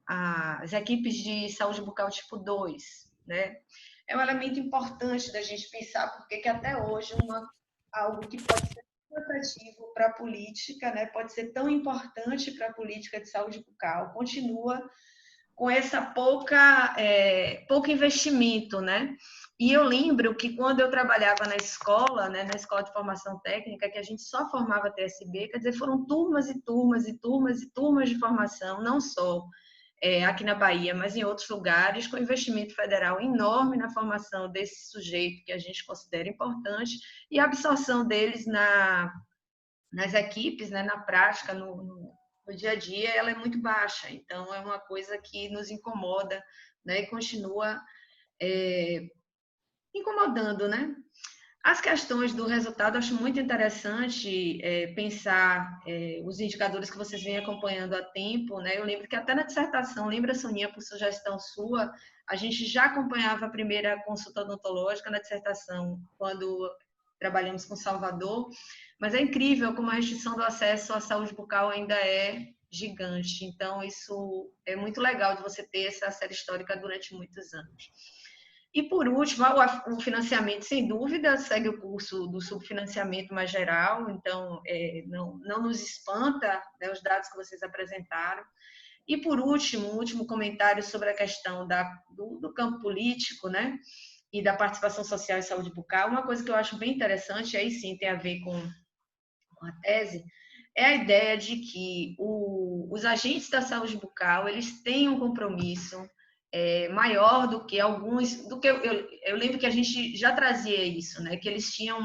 as equipes de saúde bucal tipo 2, né? É um elemento importante da gente pensar, porque que até hoje algo que pode ser tão atrativo para a política, né? Pode ser tão importante para a política de saúde bucal, continua com essa pouco investimento, né? E eu lembro que quando eu trabalhava na escola, né, na escola de formação técnica, que a gente só formava TSB, quer dizer, foram turmas e turmas e turmas e turmas de formação, não só aqui na Bahia, mas em outros lugares, com investimento federal enorme na formação desse sujeito que a gente considera importante e a absorção deles nas equipes, né, na prática, no dia a dia, ela é muito baixa. Então, é uma coisa que nos incomoda, né, e continua incomodando, né? As questões do resultado, acho muito interessante pensar os indicadores que vocês vêm acompanhando há tempo, né? Eu lembro que até na dissertação, lembra, Soninha, por sugestão sua, a gente já acompanhava a primeira consulta odontológica na dissertação, quando trabalhamos com Salvador, mas é incrível como a restrição do acesso à saúde bucal ainda é gigante. Então, isso é muito legal de você ter essa série histórica durante muitos anos. E, por último, o financiamento, sem dúvida, segue o curso do subfinanciamento mais geral, então não nos espanta, né, os dados que vocês apresentaram. E, por último, um último comentário sobre a questão do campo político, né? E da participação social em saúde bucal. Uma coisa que eu acho bem interessante, aí sim tem a ver com a tese, é a ideia de que os agentes da saúde bucal, eles têm um compromisso maior do que eu lembro que a gente já trazia isso, né? Que eles tinham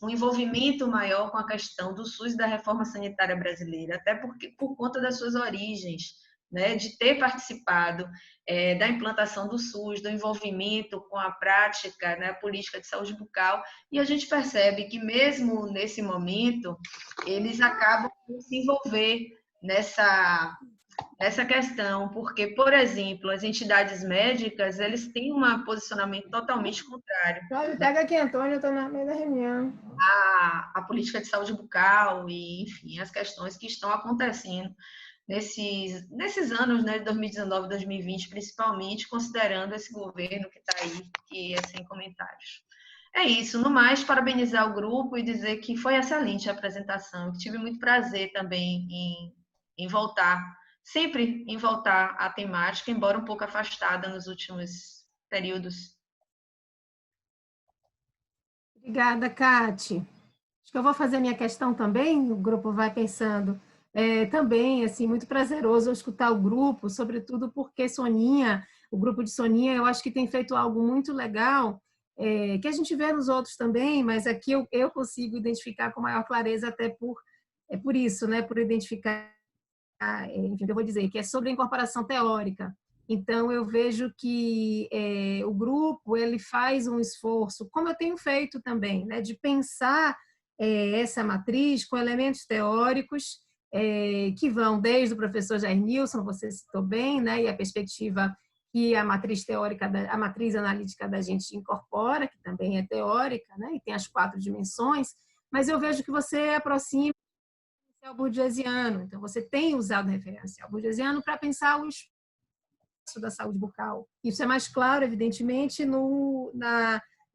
um envolvimento maior com a questão do SUS e da reforma sanitária brasileira, até porque por conta das suas origens, né? De ter participado da implantação do SUS, do envolvimento com a prática, né? Política de saúde bucal, e a gente percebe que mesmo nesse momento eles acabam por se envolver nessa questão, porque, por exemplo, as entidades médicas, eles têm um posicionamento totalmente contrário, Cláudio, pega aqui, Antônio, eu estou na meio da reunião. à política de saúde bucal e, enfim, as questões que estão acontecendo nesses anos, né, de 2019 e 2020, principalmente, considerando esse governo que está aí, que é sem comentários. É isso, no mais, parabenizar o grupo e dizer que foi excelente a apresentação, que tive muito prazer também em voltar, sempre em voltar à temática, embora um pouco afastada nos últimos períodos. Obrigada, Cate. Acho que eu vou fazer minha questão também, o grupo vai pensando. Também, assim, muito prazeroso escutar o grupo, sobretudo porque Soninha, o grupo de Soninha, eu acho que tem feito algo muito legal, que a gente vê nos outros também, mas aqui eu consigo identificar com maior clareza até por isso, né, por identificar, enfim, eu vou dizer, que é sobre a incorporação teórica. Então, eu vejo que o grupo, ele faz um esforço, como eu tenho feito também, né, de pensar essa matriz com elementos teóricos que vão desde o professor Jair Nilson, você citou bem, né, e a perspectiva que a matriz teórica, a matriz analítica da gente incorpora, que também é teórica, né, e tem as 4 dimensões, mas eu vejo que você aproxima o referencial burgesiano, então você tem usado o referencial burgesiano para pensar o espaço da saúde bucal. Isso é mais claro, evidentemente,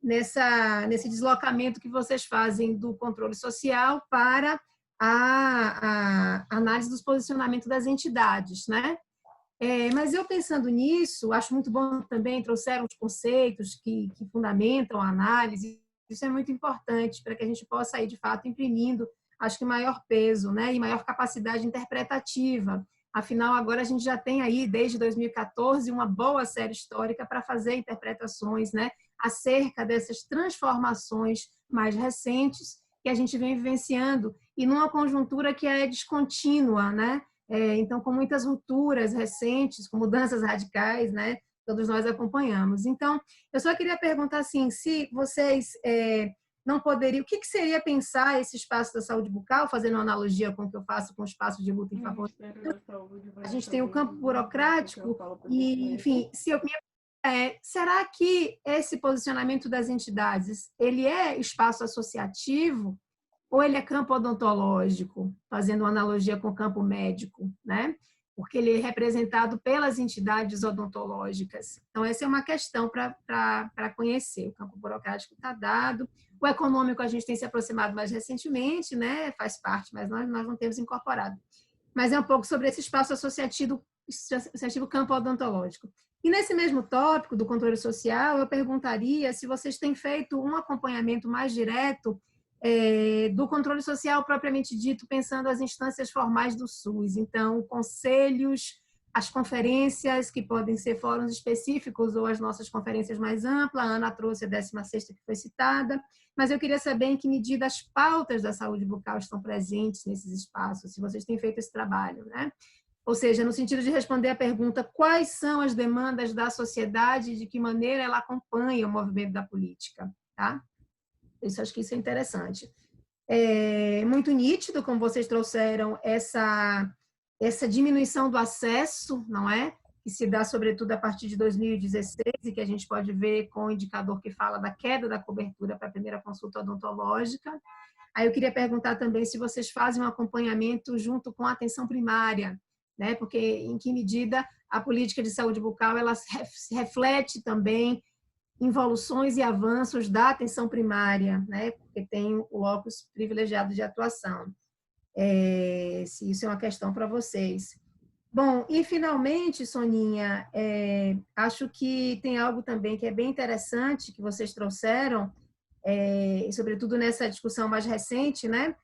nesse deslocamento que vocês fazem do controle social para a análise dos posicionamentos das entidades, né? Mas eu pensando nisso, acho muito bom também, trouxeram os conceitos que fundamentam a análise, isso é muito importante para que a gente possa ir, de fato, imprimindo, acho que maior peso, né? E maior capacidade interpretativa. Afinal, agora a gente já tem aí, desde 2014, uma boa série histórica para fazer interpretações, né, acerca dessas transformações mais recentes que a gente vem vivenciando, e numa conjuntura que é descontínua, né? Então, com muitas rupturas recentes, com mudanças radicais, né? Todos nós acompanhamos. Então, eu só queria perguntar assim, se vocês não poderiam, o que seria pensar esse espaço da saúde bucal, fazendo uma analogia com o que eu faço com o espaço de luta em favor da saúde? A gente tem o campo burocrático e, enfim, será que esse posicionamento das entidades, ele é espaço associativo ou ele é campo odontológico, fazendo uma analogia com o campo médico, né? Porque ele é representado pelas entidades odontológicas. Então, essa é uma questão para conhecer. O campo burocrático está dado. O econômico a gente tem se aproximado mais recentemente, né? Faz parte, mas nós não temos incorporado. Mas é um pouco sobre esse espaço associativo campo odontológico. E nesse mesmo tópico do controle social, eu perguntaria se vocês têm feito um acompanhamento mais direto do controle social propriamente dito, pensando as instâncias formais do SUS. Então, conselhos, as conferências, que podem ser fóruns específicos ou as nossas conferências mais amplas. A Ana trouxe a 16ª que foi citada, mas eu queria saber em que medida as pautas da saúde bucal estão presentes nesses espaços, se vocês têm feito esse trabalho, né? Ou seja, no sentido de responder a pergunta, quais são as demandas da sociedade e de que maneira ela acompanha o movimento da política, tá? Acho que isso é interessante. É muito nítido, como vocês trouxeram, essa diminuição do acesso, não é? Que se dá, sobretudo, a partir de 2016, e que a gente pode ver com o indicador que fala da queda da cobertura para a primeira consulta odontológica. Aí eu queria perguntar também se vocês fazem um acompanhamento junto com a atenção primária, né? Porque em que medida a política de saúde bucal ela se reflete também involuções e avanços da atenção primária, né? Porque tem o locus privilegiado de atuação. Se isso é uma questão para vocês. Bom, e finalmente, Soninha, acho que tem algo também que é bem interessante que vocês trouxeram, sobretudo nessa discussão mais recente, né?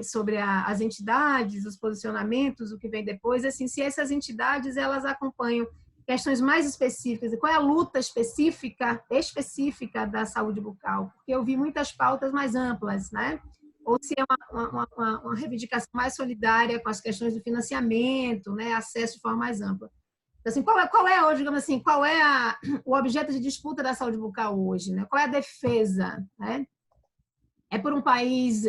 Sobre as entidades, os posicionamentos, o que vem depois, assim, se essas entidades elas acompanham questões mais específicas, e qual é a luta específica da saúde bucal, porque eu vi muitas pautas mais amplas, né? Ou se é uma reivindicação mais solidária com as questões do financiamento, né? Acesso de forma mais ampla. Então, assim, qual é hoje, digamos assim, qual é o objeto de disputa da saúde bucal hoje, né? Qual é a defesa, né? É por um país,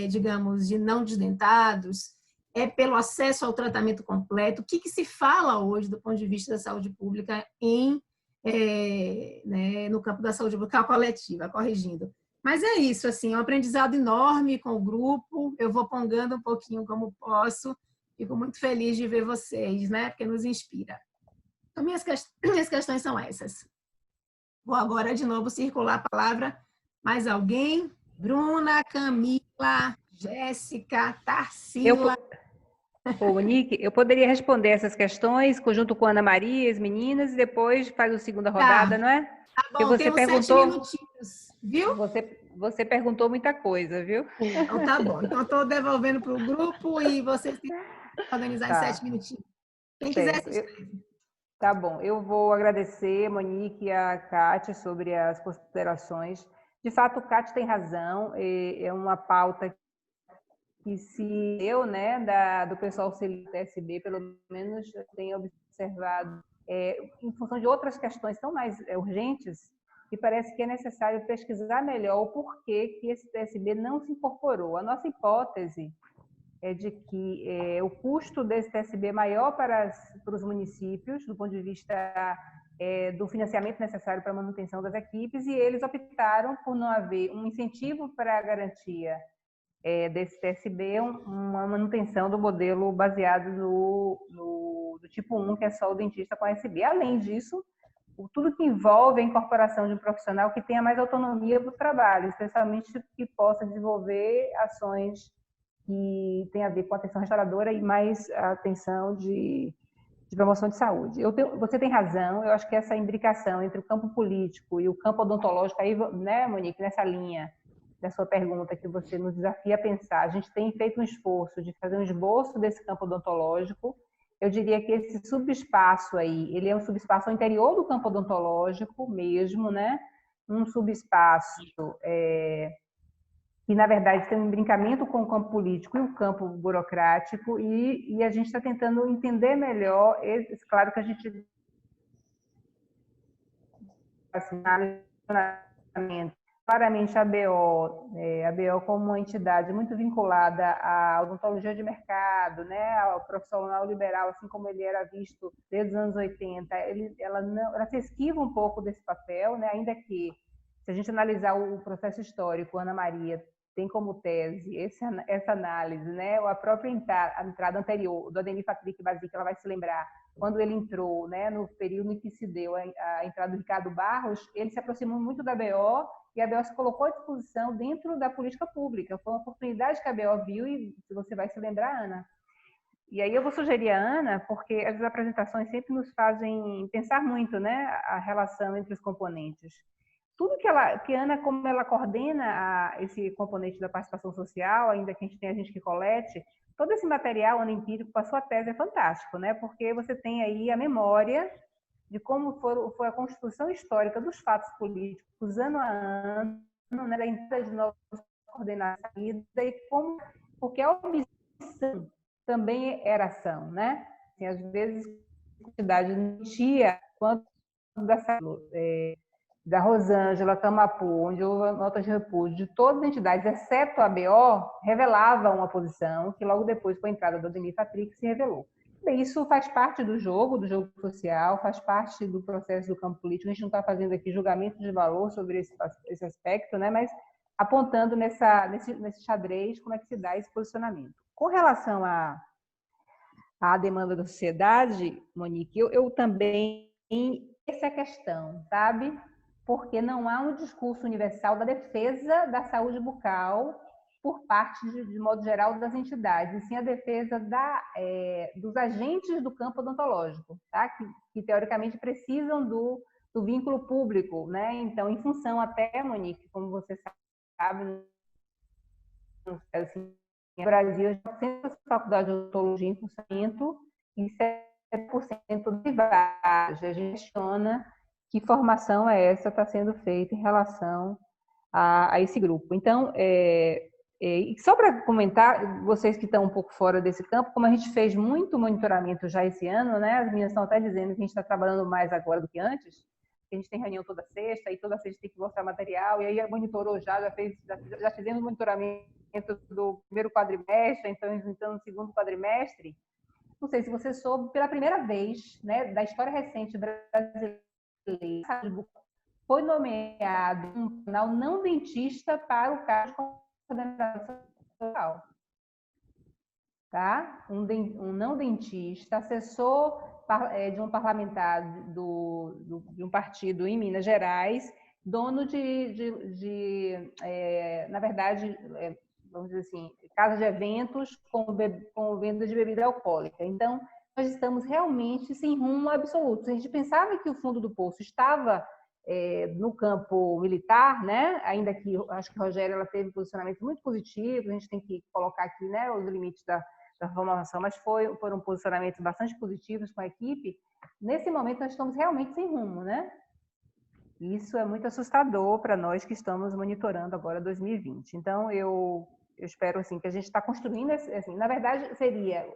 digamos, de não desdentados? É pelo acesso ao tratamento completo? O que se fala hoje do ponto de vista da saúde pública né, no campo da saúde bucal coletiva, corrigindo? Mas é isso, assim, é um aprendizado enorme com o grupo, eu vou pongando um pouquinho como posso, fico muito feliz de ver vocês, né, porque nos inspira. Então, minhas questões são essas. Vou agora de novo circular a palavra. Mais alguém? Bruna, Camila, Jéssica, Tarsila. Monique, eu poderia responder essas questões junto com a Ana Maria, as meninas, e depois faz a segunda rodada, não é? Tá bom, porque você temos perguntou, 7 minutinhos, viu? Você perguntou muita coisa, viu? Então tá bom. Então estou devolvendo para o grupo e vocês têm que organizar em 7 minutinhos. Quem quiser se inscreve. Tá bom, eu vou agradecer, Monique e a Kátia, sobre as considerações. De fato, Kátia tem razão, é uma pauta que se eu, né, do pessoal do TSB, pelo menos eu tenho observado, em função de outras questões tão mais urgentes, que parece que é necessário pesquisar melhor o porquê que esse TSB não se incorporou. A nossa hipótese é de que o custo desse TSB é maior para os municípios, do ponto de vista do financiamento necessário para a manutenção das equipes, e eles optaram por não haver um incentivo para a garantia desse TSB, uma manutenção do modelo baseado no tipo 1, que é só o dentista com ASB. Além disso, tudo que envolve a incorporação de um profissional que tenha mais autonomia para o trabalho, especialmente que possa desenvolver ações que tem a ver com atenção restauradora e mais atenção de promoção de saúde. Você tem razão, eu acho que essa imbricação entre o campo político e o campo odontológico, aí, né, Monique, nessa linha da sua pergunta que você nos desafia a pensar, a gente tem feito um esforço de fazer um esboço desse campo odontológico. Eu diria que esse subespaço aí, ele é um subespaço ao interior do campo odontológico mesmo, né? Um subespaço que, na verdade, tem um brincamento com o campo político e o campo burocrático, e a gente está tentando entender melhor, claro que a gente claramente a BO como uma entidade muito vinculada à odontologia de mercado, né, ao profissional liberal, assim como ele era visto desde os anos 80, ela se esquiva um pouco desse papel, né, ainda que, se a gente analisar o processo histórico, Ana Maria tem como tese essa análise, né, a própria entrada anterior do Ademir Patrick Basic, ela vai se lembrar, quando ele entrou, né, no período em que se deu a entrada do Ricardo Barros, ele se aproximou muito da BO, e a BO se colocou à disposição dentro da política pública. Foi uma oportunidade que a BO viu, e você vai se lembrar, Ana. E aí eu vou sugerir a Ana, porque as apresentações sempre nos fazem pensar muito, né, a relação entre os componentes. Tudo que a Ana, como ela coordena esse componente da participação social, ainda que a gente tenha gente que colete, todo esse material empírico para a sua tese é fantástico, né? Porque você tem aí a memória de como foi a construção histórica dos fatos políticos, ano a ano, né, da entrada de novos coordenados e como, porque a omissão também era ação, né? Assim, às vezes a quantidade não tinha quanto da Rosângela, Camapu, onde houve notas de repúdio de todas as entidades, exceto a BO, revelava uma posição que logo depois, com a entrada do Ademir Patrick, se revelou. Bem, isso faz parte do jogo social, faz parte do processo do campo político. A gente não está fazendo aqui julgamento de valor sobre esse aspecto, né? Mas apontando nesse xadrez como é que se dá esse posicionamento. Com relação à demanda da sociedade, Monique, eu também... Essa é a questão, sabe? Porque não há um discurso universal da defesa da saúde bucal por parte, de modo geral, das entidades, e sim a defesa dos agentes do campo odontológico, tá? que teoricamente precisam do vínculo público, né? Então, em função até, Monique, como você sabe, assim, no Brasil, 100% faculdade de odontologia em funcionamento e 7% privadas. A gente questiona que formação é essa está sendo feita em relação a esse grupo. Então, só para comentar, vocês que estão um pouco fora desse campo, como a gente fez muito monitoramento já esse ano, né? As meninas estão até dizendo que a gente está trabalhando mais agora do que antes, a gente tem reunião toda sexta, e toda sexta tem que mostrar material, e aí monitorou já fizemos monitoramento do primeiro quadrimestre, então no segundo quadrimestre. Não sei se você soube, pela primeira vez, né, da história recente brasileira, foi nomeado um profissional não dentista para o cargo de coordenação social. Tá? Um não dentista, assessor de um parlamentar de um partido em Minas Gerais, dono na verdade, vamos dizer assim, casa de eventos com venda de bebida alcoólica. Então, nós estamos realmente sem rumo absoluto. A gente pensava que o fundo do poço estava no campo militar, né? Ainda que acho que a Rogéria ela teve posicionamentos muito positivos, a gente tem que colocar aqui, né, os limites da formação, mas foram posicionamentos bastante positivos com a equipe. Nesse momento, nós estamos realmente sem rumo, né? Isso é muito assustador para nós que estamos monitorando agora 2020. Então, eu espero assim, que a gente está construindo, assim, na verdade, seria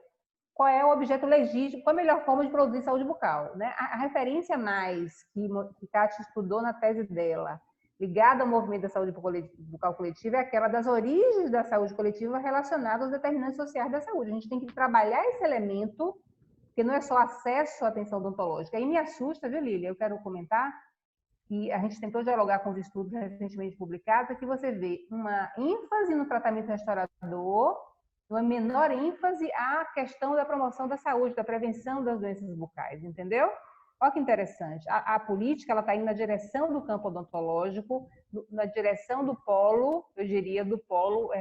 qual é o objeto legítimo, qual a melhor forma de produzir saúde bucal, né? A referência mais que Kátia estudou na tese dela, ligada ao movimento da saúde bucal coletiva, é aquela das origens da saúde coletiva relacionada aos determinantes sociais da saúde. A gente tem que trabalhar esse elemento, que não é só acesso à atenção odontológica. Aí me assusta, viu, Lília? Eu quero comentar que a gente tentou dialogar com os estudos recentemente publicados, que você vê uma ênfase no tratamento restaurador, uma menor ênfase à questão da promoção da saúde, da prevenção das doenças bucais, entendeu? Olha que interessante. A política ela está indo na direção do campo odontológico, na direção do polo, eu diria, do polo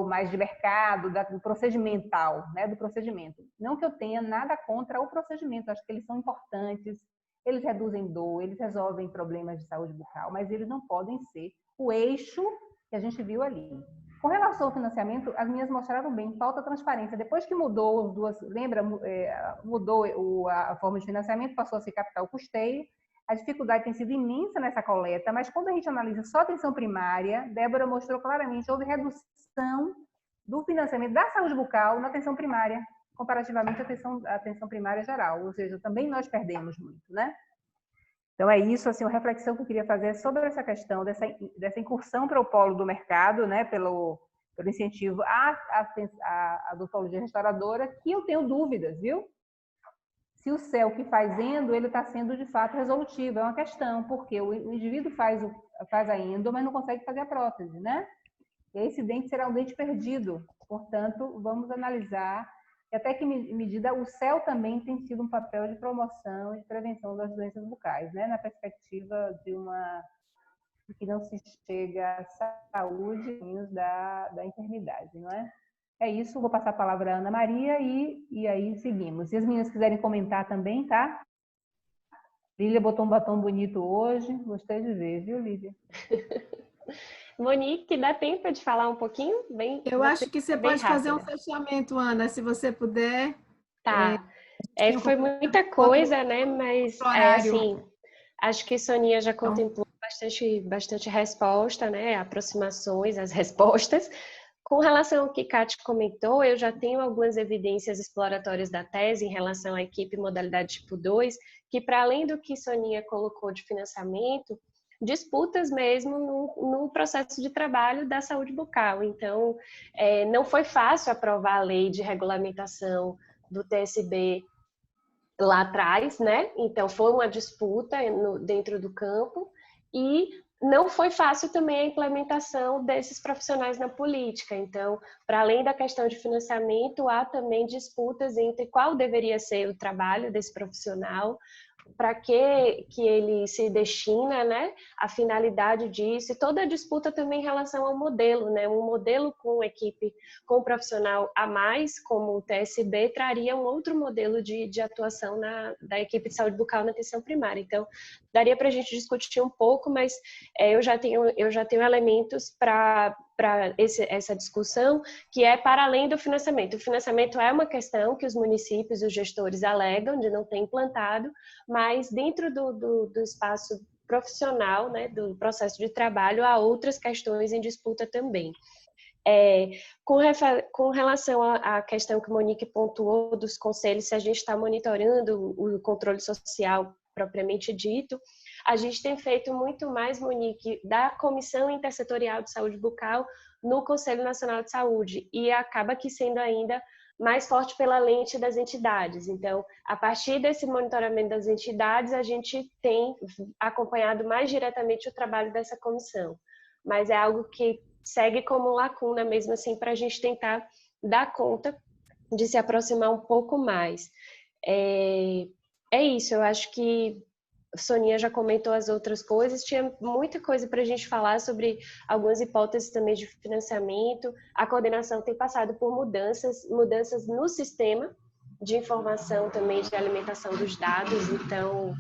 mais de mercado, do procedimental, né? Do procedimento. Não que eu tenha nada contra o procedimento, acho que eles são importantes, eles reduzem dor, eles resolvem problemas de saúde bucal, mas eles não podem ser o eixo que a gente viu ali. Com relação ao financiamento, as minhas mostraram bem, falta transparência. Depois que mudou mudou a forma de financiamento, passou a ser capital custeio, a dificuldade tem sido imensa nessa coleta, mas quando a gente analisa só a atenção primária, Débora mostrou claramente, houve redução do financiamento da saúde bucal na atenção primária, comparativamente à atenção primária geral, ou seja, também nós perdemos muito, né? Então é isso, assim, uma reflexão que eu queria fazer sobre essa questão dessa incursão para o polo do mercado, né, pelo incentivo à odontologia restauradora, que eu tenho dúvidas, viu? Se o CEL que faz endo, ele está sendo de fato resolutivo, é uma questão, porque o indivíduo faz a endo, mas não consegue fazer a prótese, né? E esse dente será um dente perdido, portanto, vamos analisar e até que medida o CEL também tem sido um papel de promoção e de prevenção das doenças bucais, né? Na perspectiva de que não se chega à saúde da enfermidade, não é? É isso, vou passar a palavra à Ana Maria e aí seguimos. Se as meninas quiserem comentar também, tá? Lília botou um batom bonito hoje, gostei de ver, viu, Lília? Monique, dá tempo de falar um pouquinho? Eu acho que você pode fazer um fechamento, Ana, se você puder. Tá. Foi muita coisa, né? Mas, assim, acho que Sonia já contemplou bastante resposta, né? Aproximações, as respostas. Com relação ao que Kátia comentou, eu já tenho algumas evidências exploratórias da tese em relação à equipe modalidade tipo 2, que para além do que Sonia colocou de financiamento, disputas mesmo no processo de trabalho da saúde bucal. Então, não foi fácil aprovar a lei de regulamentação do TSB lá atrás, né? Então, foi uma disputa dentro do campo e não foi fácil também a implementação desses profissionais na política. Então, para além da questão de financiamento, há também disputas entre qual deveria ser o trabalho desse profissional, para que ele se destina, né, a finalidade disso, e toda a disputa também em relação ao modelo, né, um modelo com equipe, com profissional a mais, como o TSB, traria um outro modelo de atuação da equipe de saúde bucal na atenção primária. Então, daria para a gente discutir um pouco, mas eu já tenho elementos para essa discussão, que é para além do financiamento. O financiamento é uma questão que os municípios, os gestores alegam de não ter implantado, mas dentro do espaço profissional, né, do processo de trabalho, há outras questões em disputa também. Com relação à questão que Monique pontuou dos conselhos, se a gente está monitorando o controle social propriamente dito, a gente tem feito muito mais, Monique, da Comissão Intersetorial de Saúde Bucal no Conselho Nacional de Saúde, e acaba que sendo ainda mais forte pela lente das entidades. Então, a partir desse monitoramento das entidades, a gente tem acompanhado mais diretamente o trabalho dessa comissão. Mas é algo que segue como lacuna mesmo assim, para a gente tentar dar conta de se aproximar um pouco mais. É isso, eu acho que Soninha já comentou as outras coisas, tinha muita coisa para a gente falar sobre algumas hipóteses também de financiamento. A coordenação tem passado por mudanças no sistema de informação também de alimentação dos dados, então,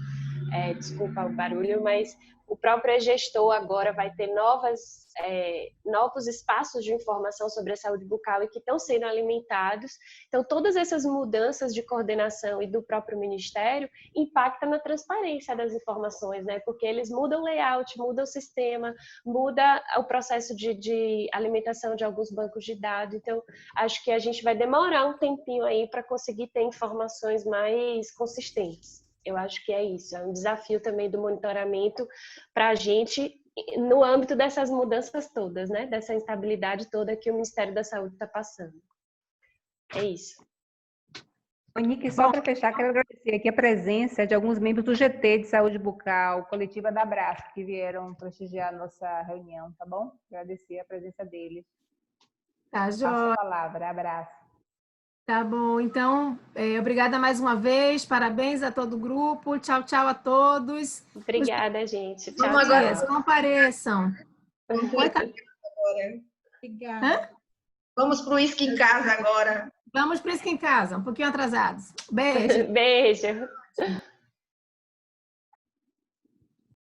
desculpa o barulho, mas o próprio gestor agora vai ter novos espaços de informação sobre a saúde bucal e que estão sendo alimentados. Então, todas essas mudanças de coordenação e do próprio Ministério impactam na transparência das informações, né? Porque eles mudam o layout, mudam o sistema, muda o processo de alimentação de alguns bancos de dados. Então, acho que a gente vai demorar um tempinho aí para conseguir ter informações mais consistentes. Eu acho que é isso, é um desafio também do monitoramento para a gente, no âmbito dessas mudanças todas, né? Dessa instabilidade toda que o Ministério da Saúde está passando. É isso. Monique, só para fechar, quero agradecer aqui a presença de alguns membros do GT de Saúde Bucal, coletiva da Abraço, que vieram prestigiar a nossa reunião, tá bom? Agradecer a presença deles. Tá, Passo Jó. a palavra, abraço. Tá bom, então, obrigada mais uma vez, parabéns a todo o grupo, tchau, tchau a todos. Obrigada, gente. Tchau, Vamos agora. tchau. Compareçam. Obrigada. Vamos para o uísque em casa agora. Vamos para isso que em casa, um pouquinho atrasados. Beijo. Beijo.